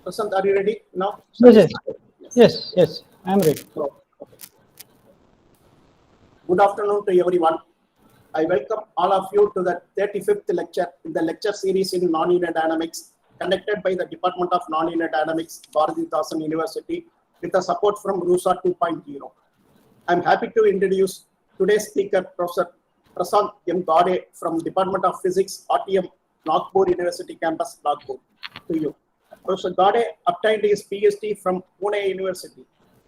Prasant, are you ready now? Yes, yes, I am ready. Okay. Good afternoon to everyone. I welcome all of you to the 35th lecture in the lecture series in Nonlinear Dynamics conducted by the Department of Nonlinear Dynamics, Bharathidasan University, with the support from RUSA 2.0. I am happy to introduce today's speaker, Professor Prasant M. Gade from Department of Physics, RTM, Nagpur University Campus, Nagpur, to you. Professor Gade obtained his PhD from Pune University.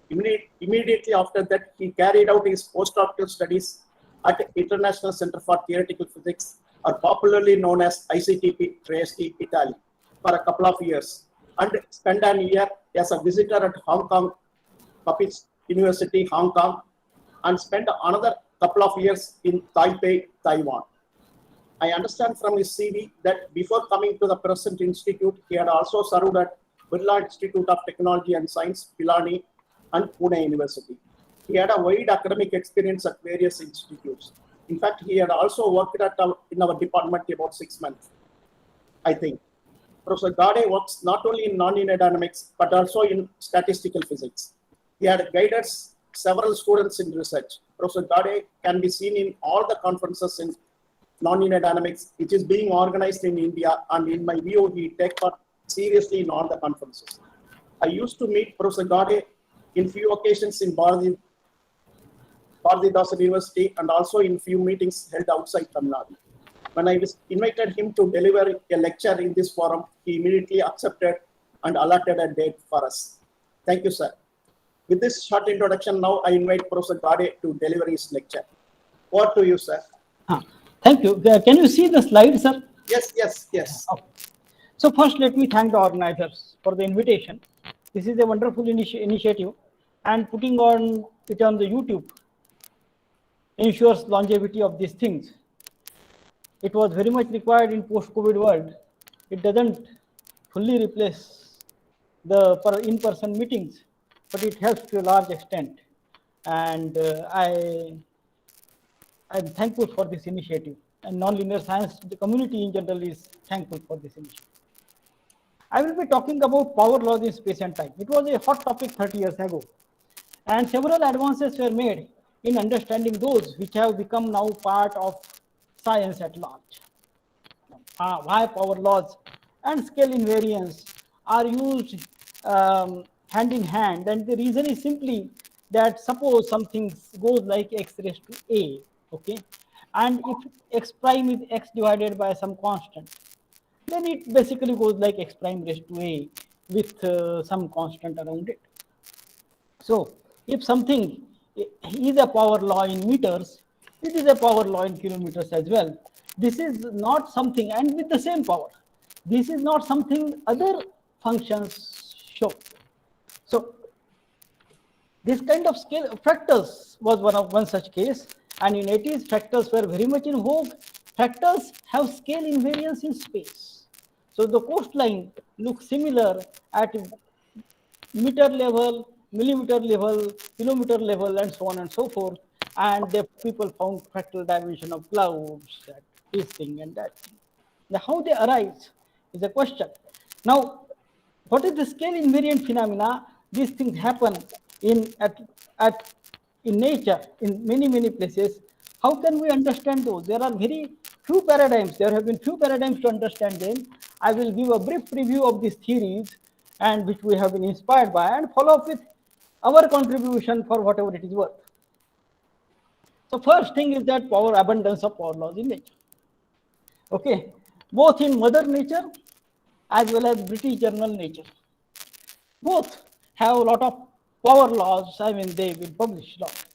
Immediately after that, he carried out his postdoctoral studies at International Center for Theoretical Physics, or popularly known as ICTP, Trieste, Italy, for a couple of years, and spent an year as a visitor at Hong Kong Puppets University, Hong Kong, and spent another couple of years in Taipei, Taiwan. I understand from his CV that before coming to the present institute, he had also served at Birla Institute of Technology and Science, Pilani, and Pune University. He had a wide academic experience at various institutes. In fact, he had also worked in our department about 6 months, I think. Professor Gade works not only in nonlinear dynamics, but also in statistical physics. He had guided several students in research. Professor Gade can be seen in all the conferences in nonlinear dynamics, which is being organized in India, and in my view, he takes part seriously in all the conferences. I used to meet Professor Gade in few occasions in Bharathidasan University and also in few meetings held outside Tamil Nadu. When I invited him to deliver a lecture in this forum, he immediately accepted and allotted a date for us. Thank you, sir. With this short introduction, now I invite Professor Gade to deliver his lecture. Over to you, sir. Thank you. Can you see the slide, sir? Yes. Okay. So first, let me thank the organizers for the invitation. This is a wonderful initiative, and putting it on the YouTube ensures longevity of these things. It was very much required in post-COVID world. It doesn't fully replace the in-person meetings, but it helps to a large extent. And I'm thankful for this initiative, and nonlinear science, the community in general, is thankful for this initiative. I will be talking about power laws in space and time. It was a hot topic 30 years ago, and several advances were made in understanding those which have become now part of science at large. Why power laws and scale invariance are used hand in hand, and the reason is simply that suppose something goes like x raised to a, okay, and if x prime is x divided by some constant, then it basically goes like x prime raised to a with some constant around it. So if something is a power law in meters, it is a power law in kilometers as well. This is not something, and with the same power, this is not something other functions show. So this kind of scale, fractals was one such case, and in 80s fractals were very much in vogue. Fractals have scale invariance in space. So the coastline looks similar at meter level, millimeter level, kilometer level, and so on and so forth. And the people found fractal dimension of clouds, this thing and that thing. Now, how they arise is a question. Now, what is the scale invariant phenomena? These things happen in nature in many places. How can we understand those? There are very few paradigms. There have been few paradigms to understand them. I will give a brief preview of these theories and which we have been inspired by, and follow up with our contribution for whatever it is worth. So first thing is that abundance of power laws in nature. Okay, both in Mother Nature as well as British Journal Nature. Both have a lot of power laws. I mean, they've been published laws.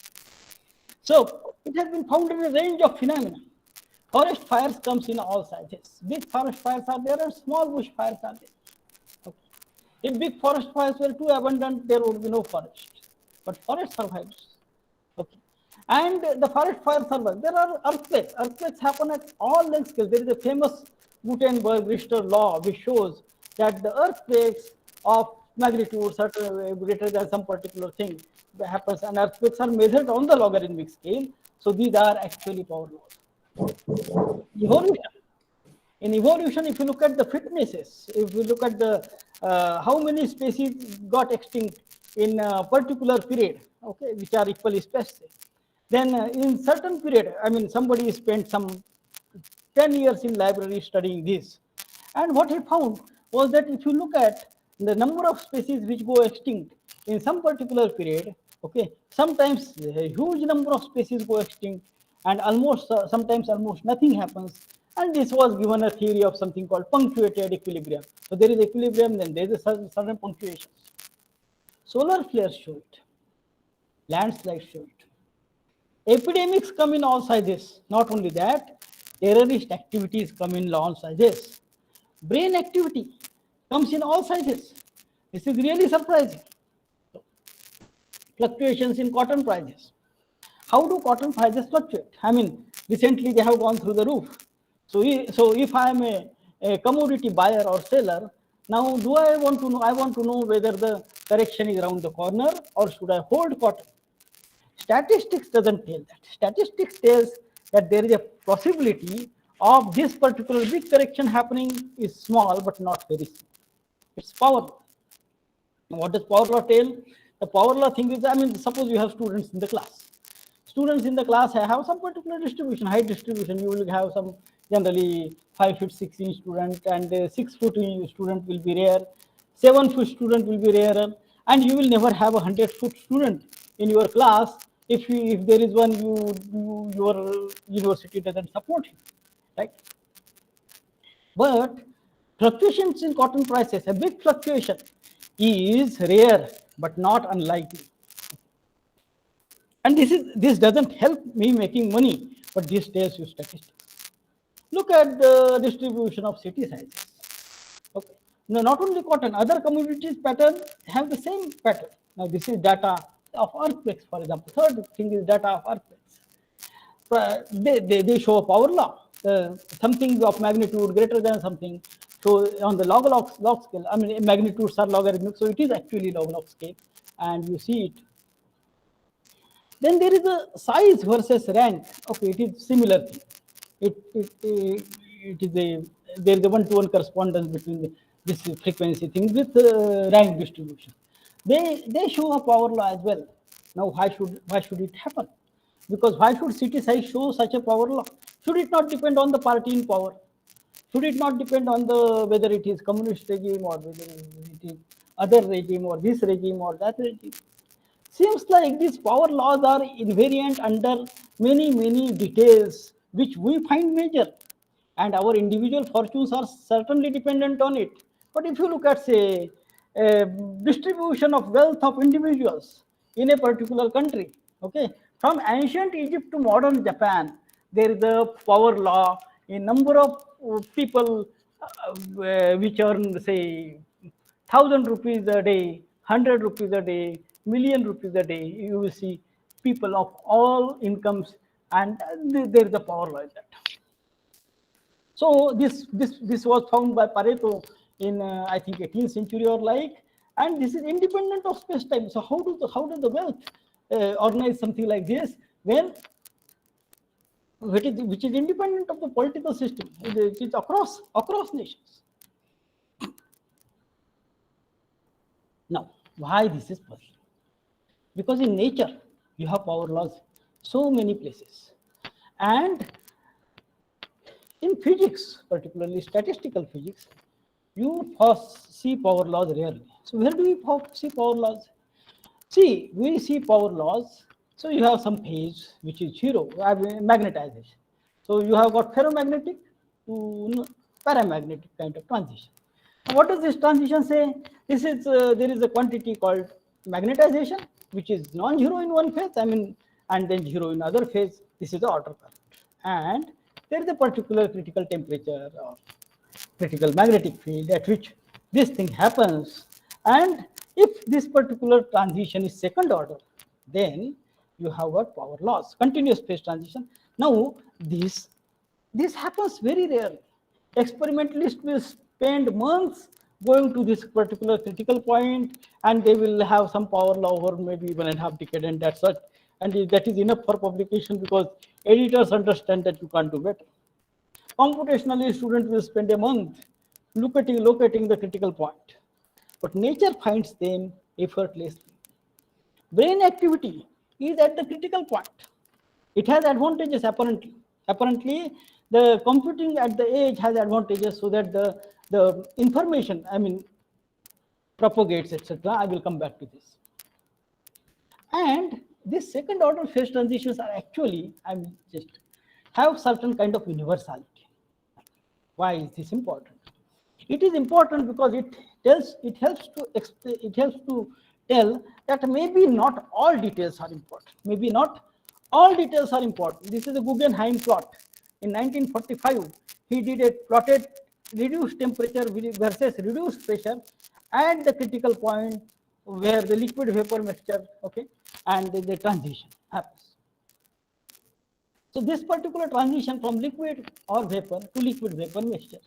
So it has been found in a range of phenomena. Forest fires comes in all sizes. Big forest fires are there and small bush fires are there. Okay. If big forest fires were too abundant, there would be no forest. But forest survives. Okay. And the forest fire survives. There are earthquakes. Earthquakes happen at all length scales. There is a famous Gutenberg-Richter law which shows that the earthquakes of magnitude certain greater than some particular thing happens, and earthquakes are measured on the logarithmic scale. So these are actually power laws. Evolution. In evolution, if you look at the fitnesses, if you look at the how many species got extinct in a particular period, okay, which are equally spaced. Then in certain period, I mean, somebody spent some 10 years in library studying this. And what he found was that if you look at the number of species which go extinct in some particular period, okay, sometimes a huge number of species go extinct and almost sometimes almost nothing happens. And this was given a theory of something called punctuated equilibrium. So there is equilibrium, then there is a certain punctuation. Solar flares show it, landslides show it. Epidemics come in all sizes. Not only that, terrorist activities come in all sizes. Brain activity comes in all sizes. This is really surprising. Fluctuations in cotton prices. How do cotton prices fluctuate? I mean, recently they have gone through the roof. So if I am a commodity buyer or seller, now do I want to know? I want to know whether the correction is around the corner or should I hold cotton? Statistics doesn't tell that. Statistics tells that there is a possibility of this particular big correction happening is small but not very small. It's power law. What does power law tell? The power law thing is, I mean, suppose you have students in the class. Students in the class have some particular distribution, height distribution. You will have some generally 5 feet 6 inch student, and 6 foot student will be rare. 7 foot student will be rarer, and you will never have a 100-foot student in your class if there is one your university doesn't support him, right? But fluctuations in cotton prices, a big fluctuation is rare but not unlikely. And this doesn't help me making money, but this tells you statistics. Look at the distribution of city sizes. Okay. Now, not only cotton, other commodities pattern have the same pattern. Now, this is data of earthquakes, for example. Third thing is data of earthquakes. They show a power law. Something of magnitude greater than something. So on the log scale, I mean, magnitudes are logarithmic, so it is actually log scale, and you see it. Then there is a size versus rank. Okay, it is similar thing. It is there is a one-to-one correspondence between this frequency thing with rank distribution. They show a power law as well. Now why should it happen? Because why should city size show such a power law? Should it not depend on the party in power? Should it not depend on the whether it is communist regime or whether it is other regime or this regime or that regime? Seems like these power laws are invariant under many details which we find major, and our individual fortunes are certainly dependent on it. But if you look at, say, distribution of wealth of individuals in a particular country, okay, from ancient Egypt to modern Japan, there is a power law in number of people which earn, say, 1,000 rupees a day, 100 rupees a day, million rupees a day. You will see people of all incomes, and there is a power law in that. So this was found by Pareto in I think 18th century or like, and this is independent of space time. So how does the wealth organize something like this when which is independent of the political system? It is across nations. Now, why this is possible? Because in nature you have power laws so many places, and in physics, particularly statistical physics, you first see power laws rarely. So where do we see power laws? See, we see power laws. So you have some phase which is zero, magnetization. So you have got ferromagnetic to paramagnetic kind of transition. Now, what does this transition say? This is there is a quantity called magnetization, which is non-zero in one phase, I mean, and then zero in other phase. This is the outer current, and there is a particular critical temperature or critical magnetic field at which this thing happens. And if this particular transition is second order, then you have got power laws, continuous phase transition. Now this happens very rarely. Experimentalists will spend months going to this particular critical point, and they will have some power law over maybe 1.5 decades, and that's such, and that is enough for publication because editors understand that you can't do better. Computationally, students will spend a month locating the critical point. but nature finds them effortlessly. Brain activity is at the critical point. It has advantages apparently. Apparently, the computing at the edge has advantages so that the information, propagates, etc. I will come back to this. And these second order phase transitions are actually, have certain kind of universality. Why is this important? It is important because it helps to tell that maybe not all details are important. Maybe not all details are important. This is a Guggenheim plot. In 1945, he did a plotted reduced temperature versus reduced pressure at the critical point where the liquid vapor mixture, okay, and the transition happens. So this particular transition from liquid or vapor to liquid vapor mixture,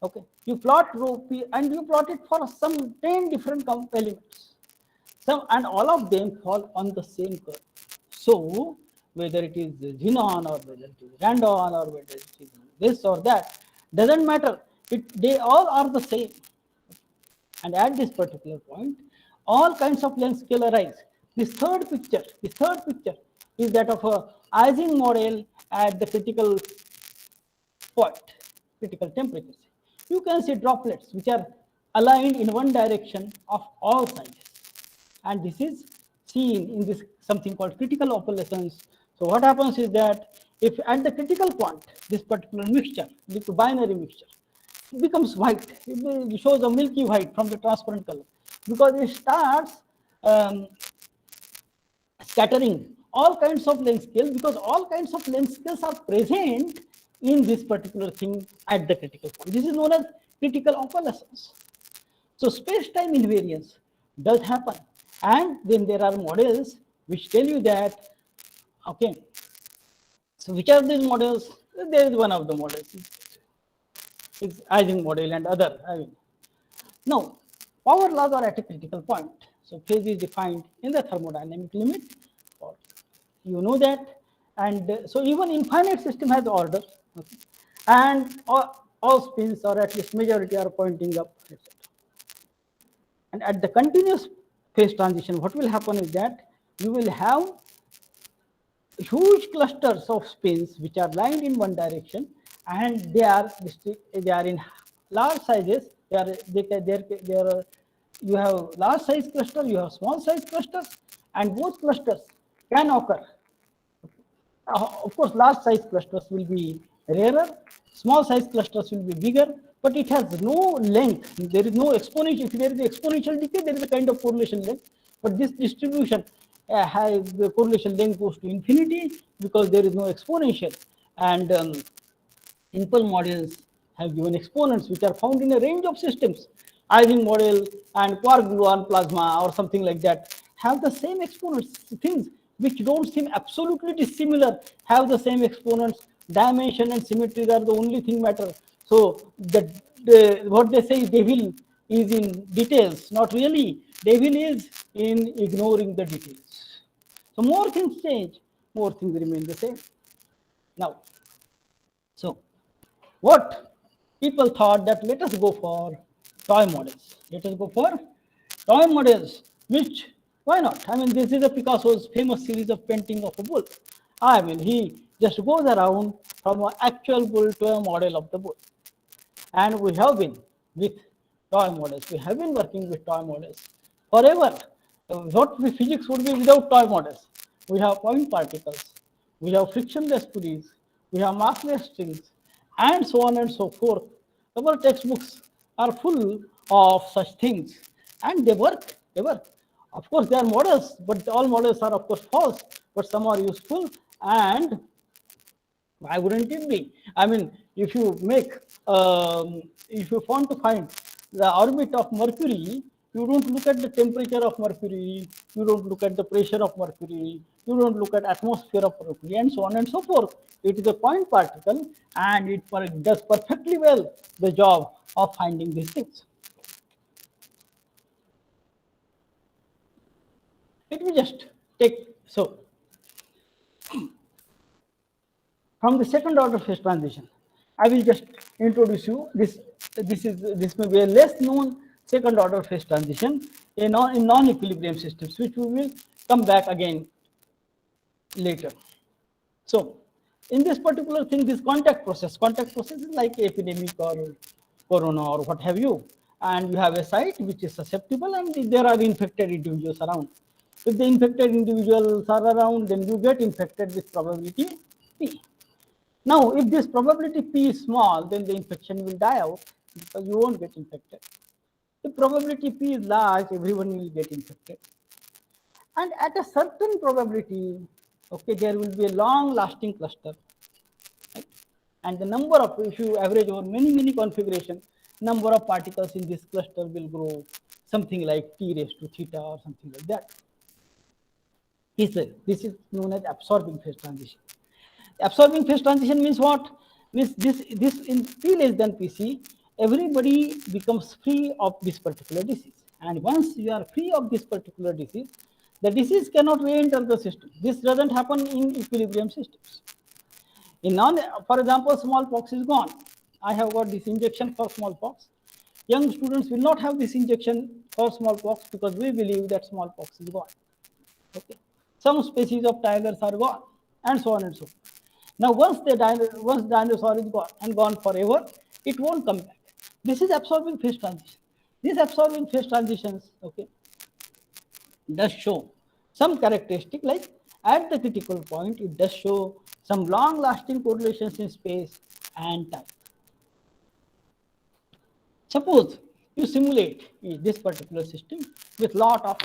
okay, you plot rho p and you plot it for some 10 different elements, and all of them fall on the same curve. So whether it is xenon or whether it is randon or whether it is this or that, doesn't matter. They all are the same. And at this particular point, all kinds of length scale arise. This third picture is that of a Ising model at the critical point, critical temperature. You can see droplets which are aligned in one direction of all sizes. And this is seen in this something called critical opalescence. So what happens is that if at the critical point, this particular mixture, liquid binary mixture, becomes white, it shows a milky white from the transparent color, because it starts scattering all kinds of length scales, because all kinds of length scales are present in this particular thing at the critical point. This is known as critical opalescence. So space-time invariance does happen, and then there are models which tell you that, okay, so which are these models? There is one of the models, it's Ising model and other. Now, power laws are at a critical point. So phase is defined in the thermodynamic limit. You know that, and so even infinite system has order, okay, and all spins, or at least majority, are pointing up, etc. And at the continuous phase transition, what will happen is that you will have huge clusters of spins which are lined in one direction, and they are in large sizes. You have large size cluster, you have small size clusters, and both clusters can occur. Of course, large size clusters will be rarer, small size clusters will be bigger, but it has no length. There is no exponential. If there is exponential decay, there is a kind of correlation length, but this distribution has the correlation length goes to infinity because there is no exponential. And Henkel models have given exponents which are found in a range of systems. Ising model and quark-gluon plasma or something like that have the same exponents. Things which don't seem absolutely dissimilar have the same exponents. Dimension and symmetry are the only thing matter. So what they say devil is in details. Not really. Devil is in ignoring the details. So more things change, more things remain the same. Now, so what people thought that let us go for toy models. Let us go for toy models, which, why not? I mean, this is a Picasso's famous series of painting of a bull. I mean, he just goes around from an actual bull to a model of the bull. And we have been with toy models. We have been working with toy models forever. What physics would be without toy models? We have point particles, we have frictionless pulleys, we have massless strings, and so on and so forth. Our textbooks are full of such things, and they work. They work. Of course, they are models, but all models are, of course, false. But some are useful, and why wouldn't it be? I mean, if you make, if you want to find the orbit of Mercury, you don't look at the temperature of Mercury, you don't look at the pressure of Mercury, you don't look at atmosphere of Mercury, and so on and so forth. It is a point particle, and it does perfectly well the job of finding these things. Let me just take, so from the second order phase transition, I will just introduce you this may be a less known second order phase transition in non-equilibrium systems, which we will come back again later. So in this particular thing, this contact process is like epidemic or corona or what have you, and you have a site which is susceptible and there are infected individuals around. If the infected individuals are around, then you get infected with probability P. Now, if this probability P is small, then the infection will die out because you won't get infected. If probability P is large, everyone will get infected. And at a certain probability, okay, there will be a long lasting cluster. Right? And the number of, if you average over many configurations, number of particles in this cluster will grow something like T raised to theta or something like that. This is known as absorbing phase transition. Absorbing phase transition means what? Means this in P less than Pc, everybody becomes free of this particular disease. And once you are free of this particular disease, the disease cannot re-enter the system. This doesn't happen in equilibrium systems. For example, smallpox is gone. I have got this injection for smallpox. Young students will not have this injection for smallpox because we believe that smallpox is gone. Okay. Some species of tigers are gone, and so on and so forth. Now, once dinosaur is gone and gone forever, it won't come back. This is absorbing phase transition. These absorbing phase transitions, okay, does show some characteristic, like at the critical point, it does show some long-lasting correlations in space and time. Suppose you simulate this particular system with lot of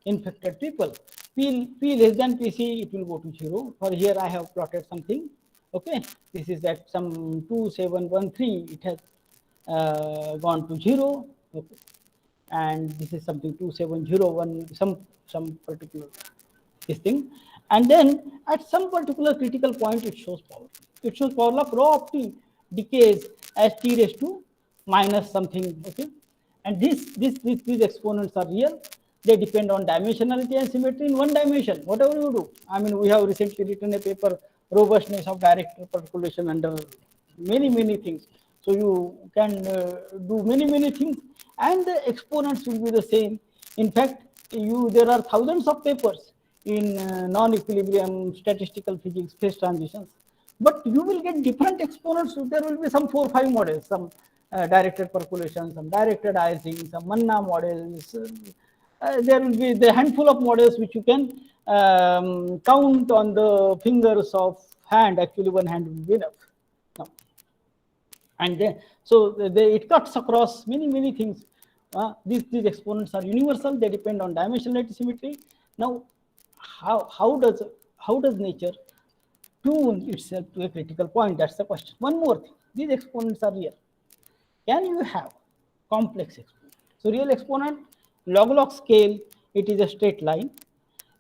infected people. P less than Pc, it will go to 0. For here, I have plotted something. Okay, this is at some 2713, it has gone to 0. Okay, and this is something 2701, some particular this thing. And then at some particular critical point, it shows power. It shows power law. Rho of T decays as T raised to minus something. Okay, and these exponents are real. They depend on dimensionality and symmetry in one dimension. Whatever you do, I mean, we have recently written a paper, robustness of direct percolation under many things. So you can do many things, and the exponents will be the same. In fact, there are thousands of papers in non-equilibrium statistical physics phase transitions, but you will get different exponents. So there will be some 4 or 5 models, some directed percolation, some directed icing, some Manna models. There will be the handful of models which you can count on the fingers of hand. Actually, one hand will be enough. No. And then, so it cuts across many things. These exponents are universal. They depend on dimensionality symmetry. Now, how does nature tune itself to a critical point? That's the question. One more thing. These exponents are real. Can you have complex exponent? So real exponent, log scale, it is a straight line.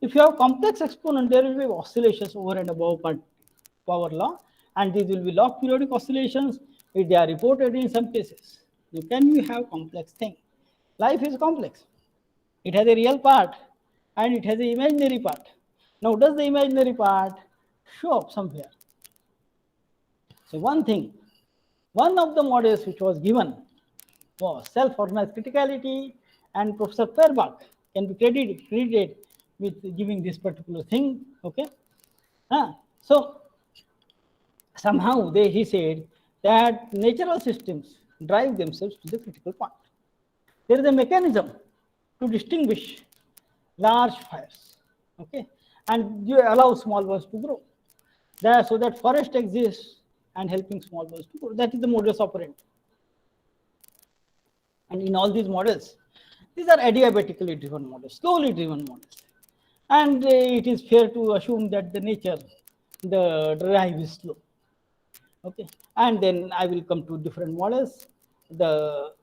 If you have complex exponent, there will be oscillations over and above power law, and these will be log periodic oscillations. If they are reported in some cases. Now, can you have complex thing? Life is complex. It has a real part and it has an imaginary part. Now, does the imaginary part show up somewhere? So one of the models which was given was self-organized criticality, and Professor Perturbed can be credited with giving this particular thing. Okay, so somehow he said that natural systems drive themselves to the critical point. There is a mechanism to distinguish large fires. Okay, and you allow small ones to grow. So that forest exists and helping small ones to grow. That is the modus operandi. And in all these models, these are adiabatically driven models, slowly driven models. And it is fair to assume that the drive is slow. Okay, and then I will come to different models. The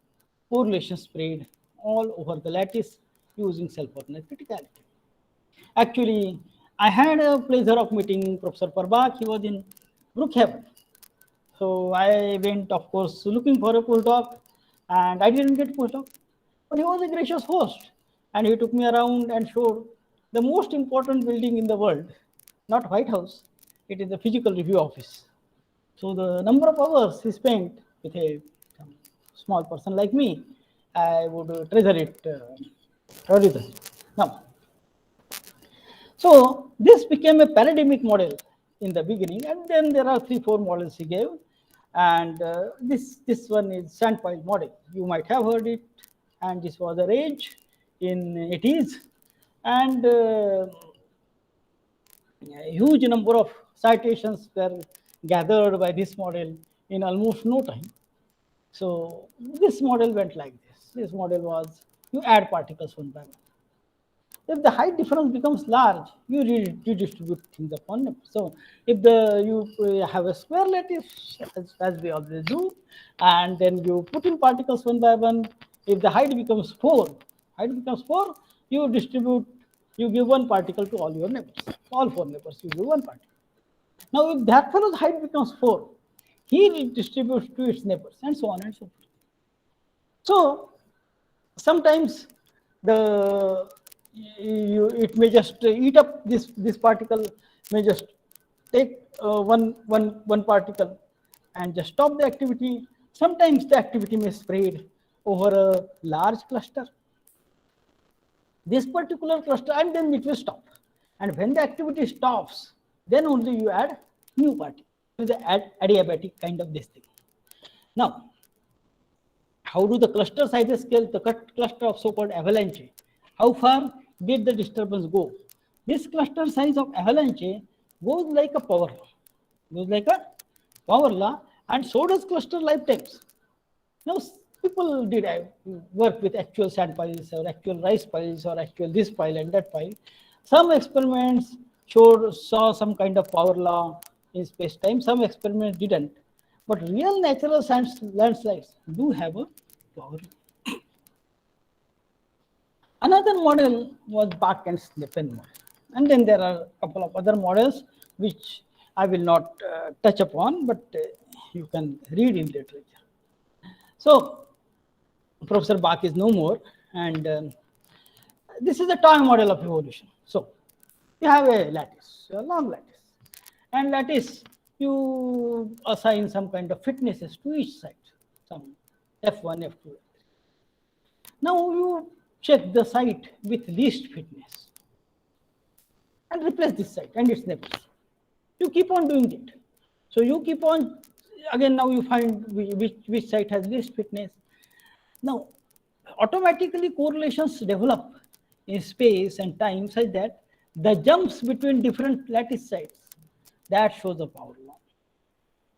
correlation spread all over the lattice using self-organized criticality. Actually, I had a pleasure of meeting Professor Perturbed. He was in Brookhaven. So I went, of course, looking for a postdoc, and I didn't get postdoc. But he was a gracious host, and he took me around and showed the most important building in the world, not White House. It is the physical review office. So the number of hours he spent with a small person like me, I would treasure it. Now, so this became a paradigmic model in the beginning, and then there are 3-4 models he gave, and this one is sandpile model. You might have heard it, and this was arranged in 80s, and a huge number of citations were gathered by this model in almost no time. So this model went like this. This model was you add particles one by one. If the height difference becomes large, you redistribute things upon them. So if you have a square lattice, as we always do, and then you put in particles one by one, if the height becomes 4, you distribute, you give one particle to all your neighbors, all 4 neighbors, you give one particle. Now if that fellow's height becomes 4, he redistributes to its neighbors, and so on and so forth. So sometimes it may just eat up this particle, may just take one particle and just stop the activity. Sometimes the activity may spread over a large cluster, this particular cluster, and then it will stop. And when the activity stops, then only you add new particle with the adiabatic kind of this thing. Now, how do the cluster sizes scale? The cluster of so-called avalanche. How far did the disturbance go? This cluster size of avalanche goes like a power law, and so does cluster lifetimes. Now, people did work with actual sand piles or actual rice piles or actual this pile and that pile. Some experiments saw some kind of power law in space-time. Some experiments didn't. But real natural landslides do have a power law. Another model was Bach and Snepen model. And then there are a couple of other models which I will not touch upon, but you can read in literature. So Professor Bach is no more, and this is a toy model of evolution. So you have a lattice, a long lattice, and lattice you assign some kind of fitnesses to each side, some F1, F2. Now you check the site with least fitness and replace this site and its neighbors. You keep on doing it. So you keep on, again now you find which site has least fitness. Now automatically correlations develop in space and time such that the jumps between different lattice sites, that shows the power law.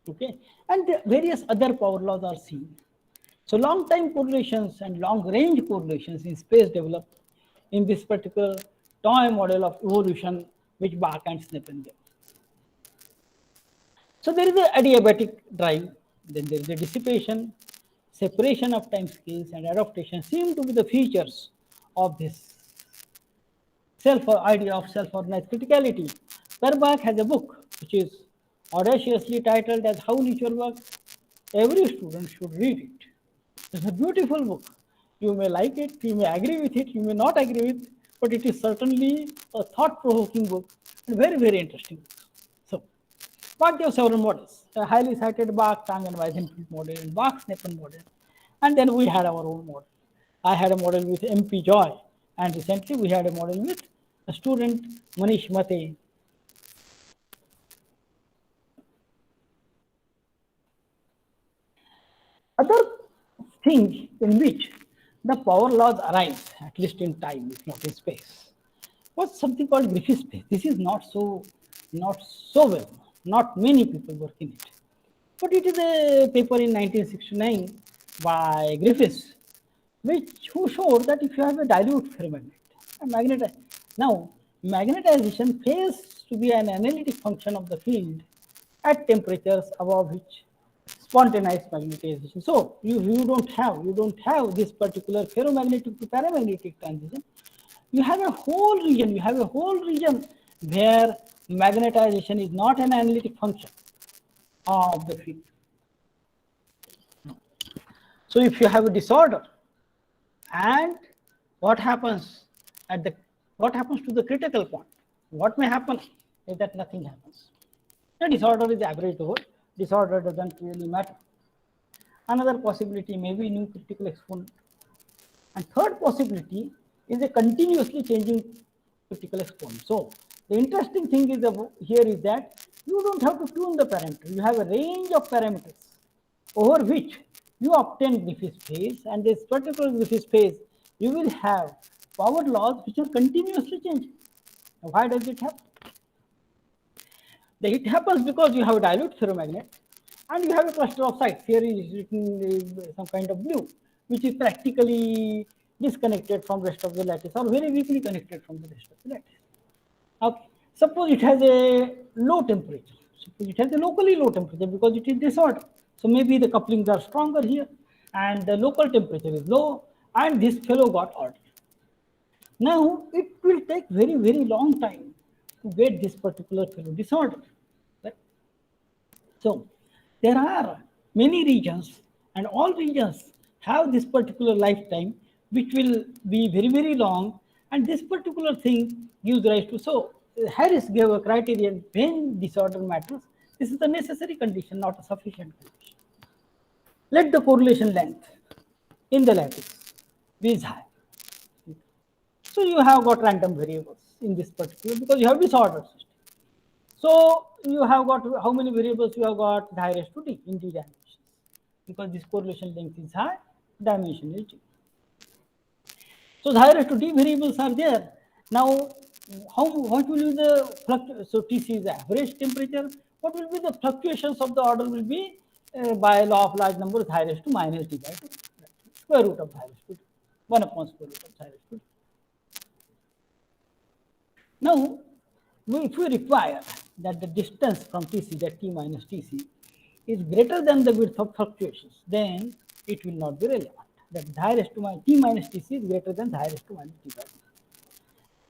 Okay, and the various other power laws are seen. So long time correlations and long range correlations in space develop in this particular toy model of evolution which Bach and Snepen gave. So there is an adiabatic drive, then there is a dissipation, separation of time scales, and adaptation seem to be the features of this idea of self-organized criticality. Perturbed has a book which is audaciously titled as How Nature Works. Every student should read it. It's a beautiful book. You may like it, you may agree with it, you may not agree with it, but it is certainly a thought-provoking book and very, very interesting book. So, Bach gave several models. A highly cited Bach, Tang and Weisenfeld model, and Bach-Snepen model. And then we had our own model. I had a model with MP Joy, and recently we had a model with a student, Manish Mate. Other thing in which the power laws arise, at least in time, if not in space, was something called Griffiths space. This is not so well, not many people work in it. But it is a paper in 1969 by Griffiths, who showed that if you have a dilute ferromagnet, now magnetization fails to be an analytic function of the field at temperatures above which spontaneous magnetization. So you don't have this particular ferromagnetic to paramagnetic transition. You have a whole region where magnetization is not an analytic function of the field. So if you have a disorder, and what happens to the critical point? What may happen is that nothing happens. The disorder is average over. Disorder doesn't really matter. Another possibility may be new critical exponent. And third possibility is a continuously changing critical exponent. So the interesting thing is here is that you don't have to tune the parameter. You have a range of parameters over which you obtain Griffiths phase, and this particular Griffiths phase you will have power laws which are continuously changing. Now, why does it happen? It happens because you have a dilute ferromagnet and you have a cluster of sites. Here is written some kind of blue, which is practically disconnected from rest of the lattice or very weakly connected from the rest of the lattice. Okay. Suppose it has a low temperature. Suppose it has a locally low temperature because it is disordered. So maybe the couplings are stronger here and the local temperature is low and this fellow got ordered. Now it will take very, very long time to get this particular fellow disordered. Right? So there are many regions and all regions have this particular lifetime which will be very, very long, and this particular thing gives rise to, so Harris gave a criterion when disorder matters. This is the necessary condition, not a sufficient condition. Let the correlation length in the lattice be high. So you have got random variables in this particular because you have disordered system. So you have got how many variables you have got? I raised to d in d dimensions because this correlation length is high, dimension is d. So the I raised to d variables are there. Now, what will be the so Tc is the average temperature. What will be the fluctuations of the order will be by law of large numbers I raised to minus d by 2, square root of I raised to 1 upon square root of I raised to 2. Now, if we require that the distance from Tc, that T minus Tc, is greater than the width of fluctuations, then it will not be relevant. That xi raised to T minus Tc is greater than xi raised to minus T by 2.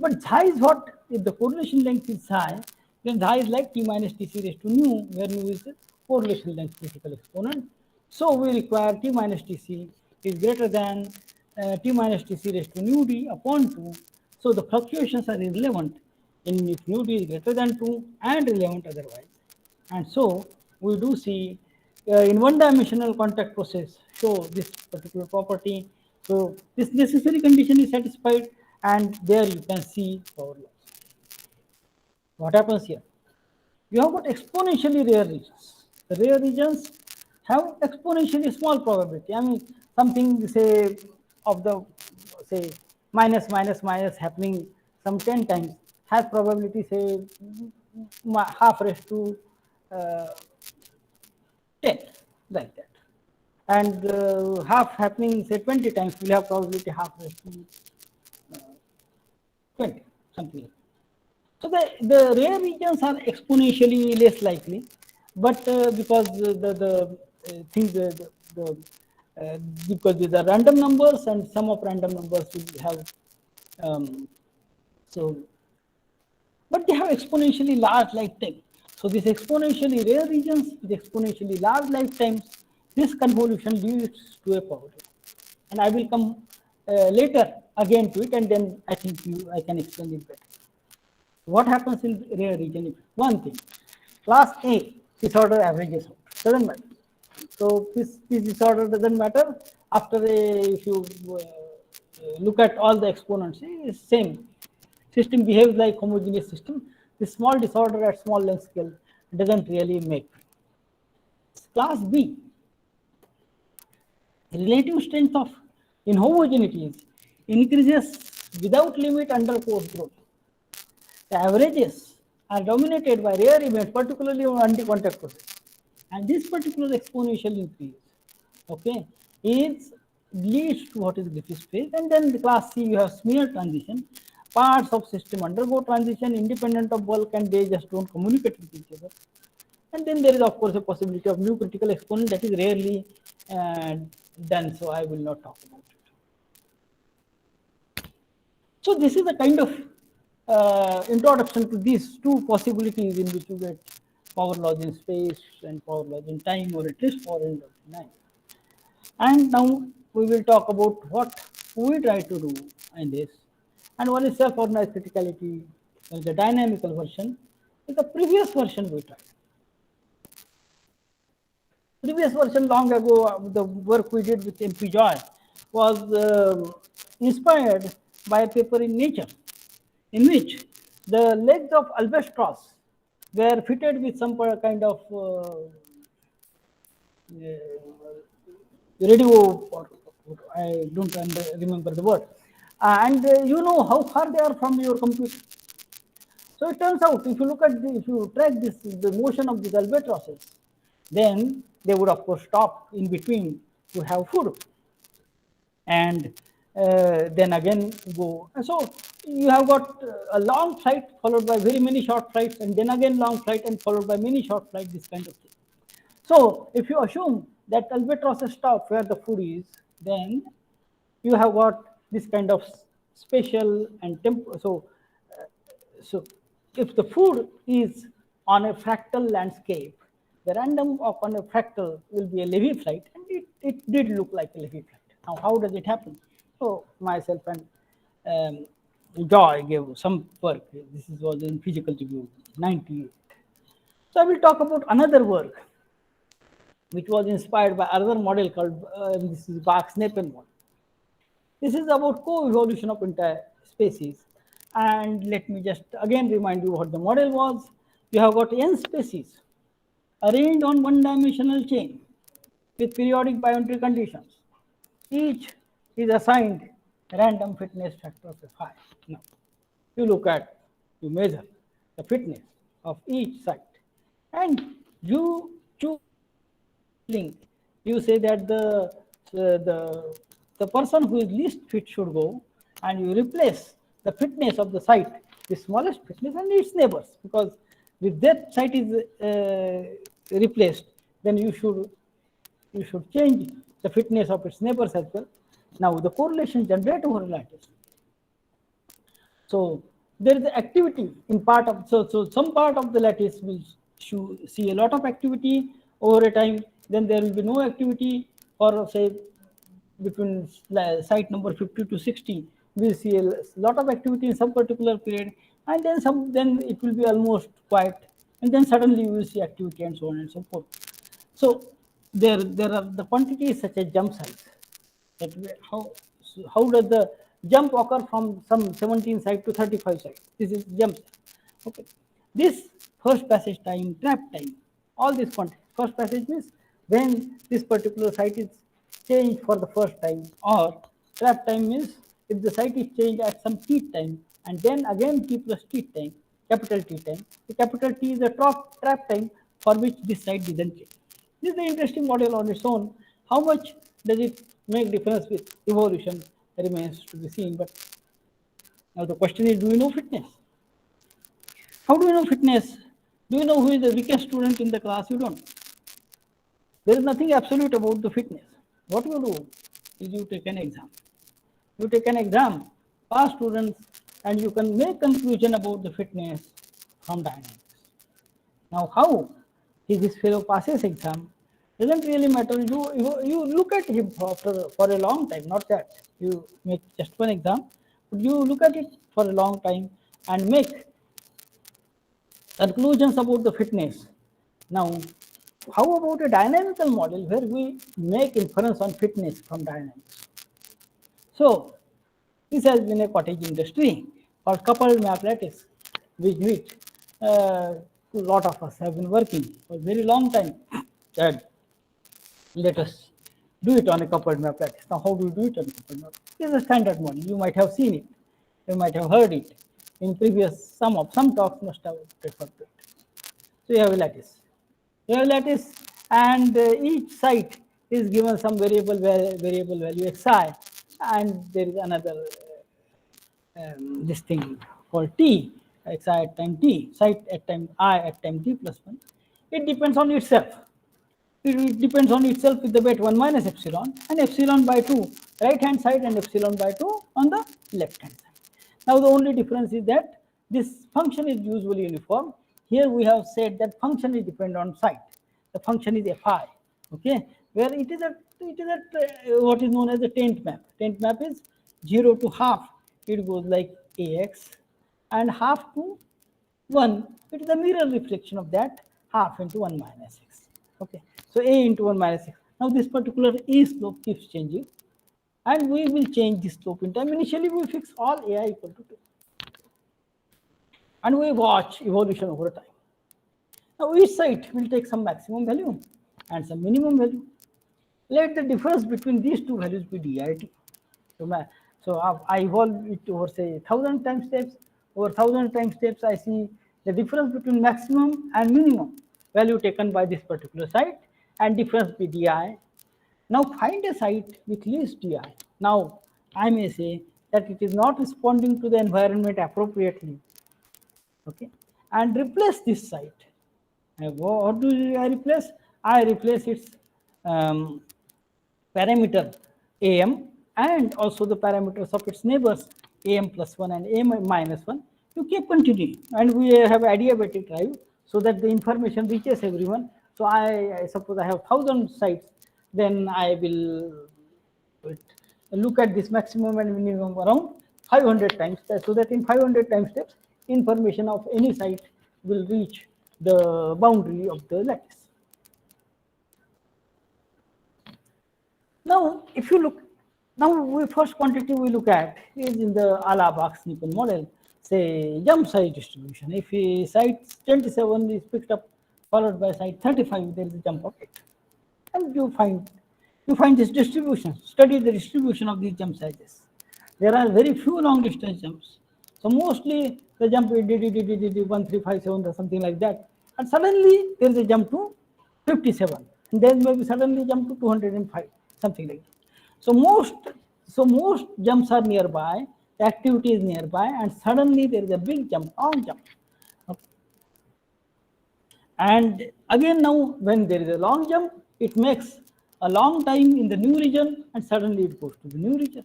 But xi is what? If the correlation length is high, then xi is like T minus Tc raised to nu, where nu is the correlation length critical exponent. So we require T minus Tc is greater than T minus Tc raised to nu d upon 2. So the fluctuations are irrelevant in if nu d is greater than 2 and relevant otherwise. And so we do see in one-dimensional contact process show this particular property. So this necessary condition is satisfied, and there you can see power loss. What happens here? You have got exponentially rare regions. The rare regions have exponentially small probability. I mean, something say of the say minus happening some 10 times has probability say half raised to 10, like that. And half happening say 20 times will have probability half raised to 20, something like that. So the rare regions are exponentially less likely, but because the things because these are random numbers and sum of random numbers will have but they have exponentially large lifetime. So these exponentially rare regions with exponentially large lifetimes, this convolution leads to a power law. And I will come later again to it, and then I think I can explain it better. What happens in rare region? One thing, class A disorder averages out, doesn't matter. So this disorder doesn't matter. After if you look at all the exponents, it's same. System behaves like homogeneous system. This small disorder at small length scale doesn't really make. Class B, relative strength of inhomogeneities increases without limit under post growth. The averages are dominated by rare events, particularly on anti-contact process. And this particular exponential increase, okay, leads to what is Griffiths phase. And then the class C, you have smear transition. Parts of system undergo transition independent of bulk, and they just don't communicate with each other. And then there is of course a possibility of new critical exponent that is rarely done, so I will not talk about it. So this is a kind of introduction to these two possibilities in which you get power laws in space and power laws in time, or at least power laws in time. And now we will talk about what we try to do in this. And one is self-organized criticality, the dynamical version. In the previous version we tried. Previous version long ago, the work we did with MP Joy was inspired by a paper in Nature, in which the legs of albatross were fitted with some kind of radio, or I don't remember the word, and you know how far they are from your computer. So it turns out, if you look at if you track the motion of these albatrosses, then they would of course stop in between to have food, and then again go. So you have got a long flight followed by very many short flights, and then again long flight and followed by many short flights, this kind of thing. So if you assume that albatrosses stop where the food is, then you have got this kind of spatial and temporal. So if the food is on a fractal landscape, the random walk on a fractal will be a Levy flight, and it did look like a Levy flight. Now, how does it happen? So myself and Joy gave some work. This was in Physical Review 98. So I will talk about another work which was inspired by another model called this is Bach-Snapen model. This is about co-evolution of entire species. And let me just again remind you what the model was. You have got n species arranged on one-dimensional chain with periodic boundary conditions. Each is assigned a random fitness factor of phi. Now, you look at, you measure the fitness of each site, and you choose link. You say that the person who is least fit should go, and you replace the fitness of the site, the smallest fitness, and its neighbors, because if that site is replaced, then you should change the fitness of its neighbors as well. Now the correlation generated over lattice. So there is activity in part of, so some part of the lattice will see a lot of activity over a time, then there will be no activity for, say, between site number 50 to 60, we'll see a lot of activity in some particular period, and then it will be almost quiet, and then suddenly you will see activity, and so on and so forth. So there are the quantities such as jump size. That how does the jump occur from some 17 site to 35 site? This is jump size. Okay. This first passage time, trap time, all these quantities. First passage means when this particular site is changed for the first time, or trap time means if the site is changed at some t time, and then again t plus t time, capital T time. The capital T is the trap time for which this site didn't change. This is an interesting model on its own. How much does it make difference with evolution remains to be seen. But now the question is, do we know fitness? How do we know fitness? Do you know who is the weakest student in the class? You don't. There is nothing absolute about the fitness. What you do is you take an exam. You take an exam, pass students, and you can make conclusion about the fitness from dynamics. Now, how this fellow passes exam doesn't really matter. You look at him for a long time. Not that you make just one exam, but you look at it for a long time and make conclusions about the fitness. Now, how about a dynamical model where we make inference on fitness from dynamics? So, this has been a cottage industry called coupled map lattice, which a lot of us have been working for a very long time. And let us do it on a coupled map lattice. Now, how do we do it on a coupled map? This is a standard model. You might have seen it. You might have heard it in previous, some talks must have referred to it. So, you have a lattice. You have a lattice, and each site is given some variable value xi, and there is another this thing called t, xi at time t, site at time I at time t plus 1. It depends on itself. It depends on itself with the weight 1 minus epsilon, and epsilon by 2 right hand side and epsilon by 2 on the left hand side. Now the only difference is that this function is usually uniform. Here we have said that function is dependent on site. The function is fi, okay, where it is at what is known as the tent map. Tent map is 0 to half. It goes like ax, and half to 1. It is a mirror reflection of that half into 1 minus x. Okay, so a into 1 minus x. Now this particular a slope keeps changing. and we will change the slope in time. Initially, we fix all ai equal to 2, and we watch evolution over time. Now, each site will take some maximum value and some minimum value. Let the difference between these two values be dit. So I evolve it over say 1000 time steps. Over 1000 time steps, I see the difference between maximum and minimum value taken by this particular site and difference be di. Now find a site with least di. Now I may say that it is not responding to the environment appropriately. Okay, and replace this site. What do I replace? I replace its parameter am and also the parameters of its neighbors am plus 1 and am minus 1. You keep continuing, and we have adiabatic drive so that the information reaches everyone. So I suppose I have 1000 sites, then I will look at this maximum and minimum around 500 times, so that in 500 time steps information of any site will reach the boundary of the lattice. Now, if you look, now we first quantity we look at is in the a la Box-Nippon model, say jump size distribution. If a site 27 is picked up followed by site 35, there is a jump of 8. And you find this distribution, study the distribution of these jump sizes. There are very few long distance jumps. So mostly the jump is 1357 or something like that. And suddenly there is a jump to 57. And then maybe suddenly jump to 205, something like that. So most jumps are nearby, the activity is nearby, and suddenly there is a big jump, long jump. Okay. And again now when there is a long jump, it makes a long time in the new region and suddenly it goes to the new region.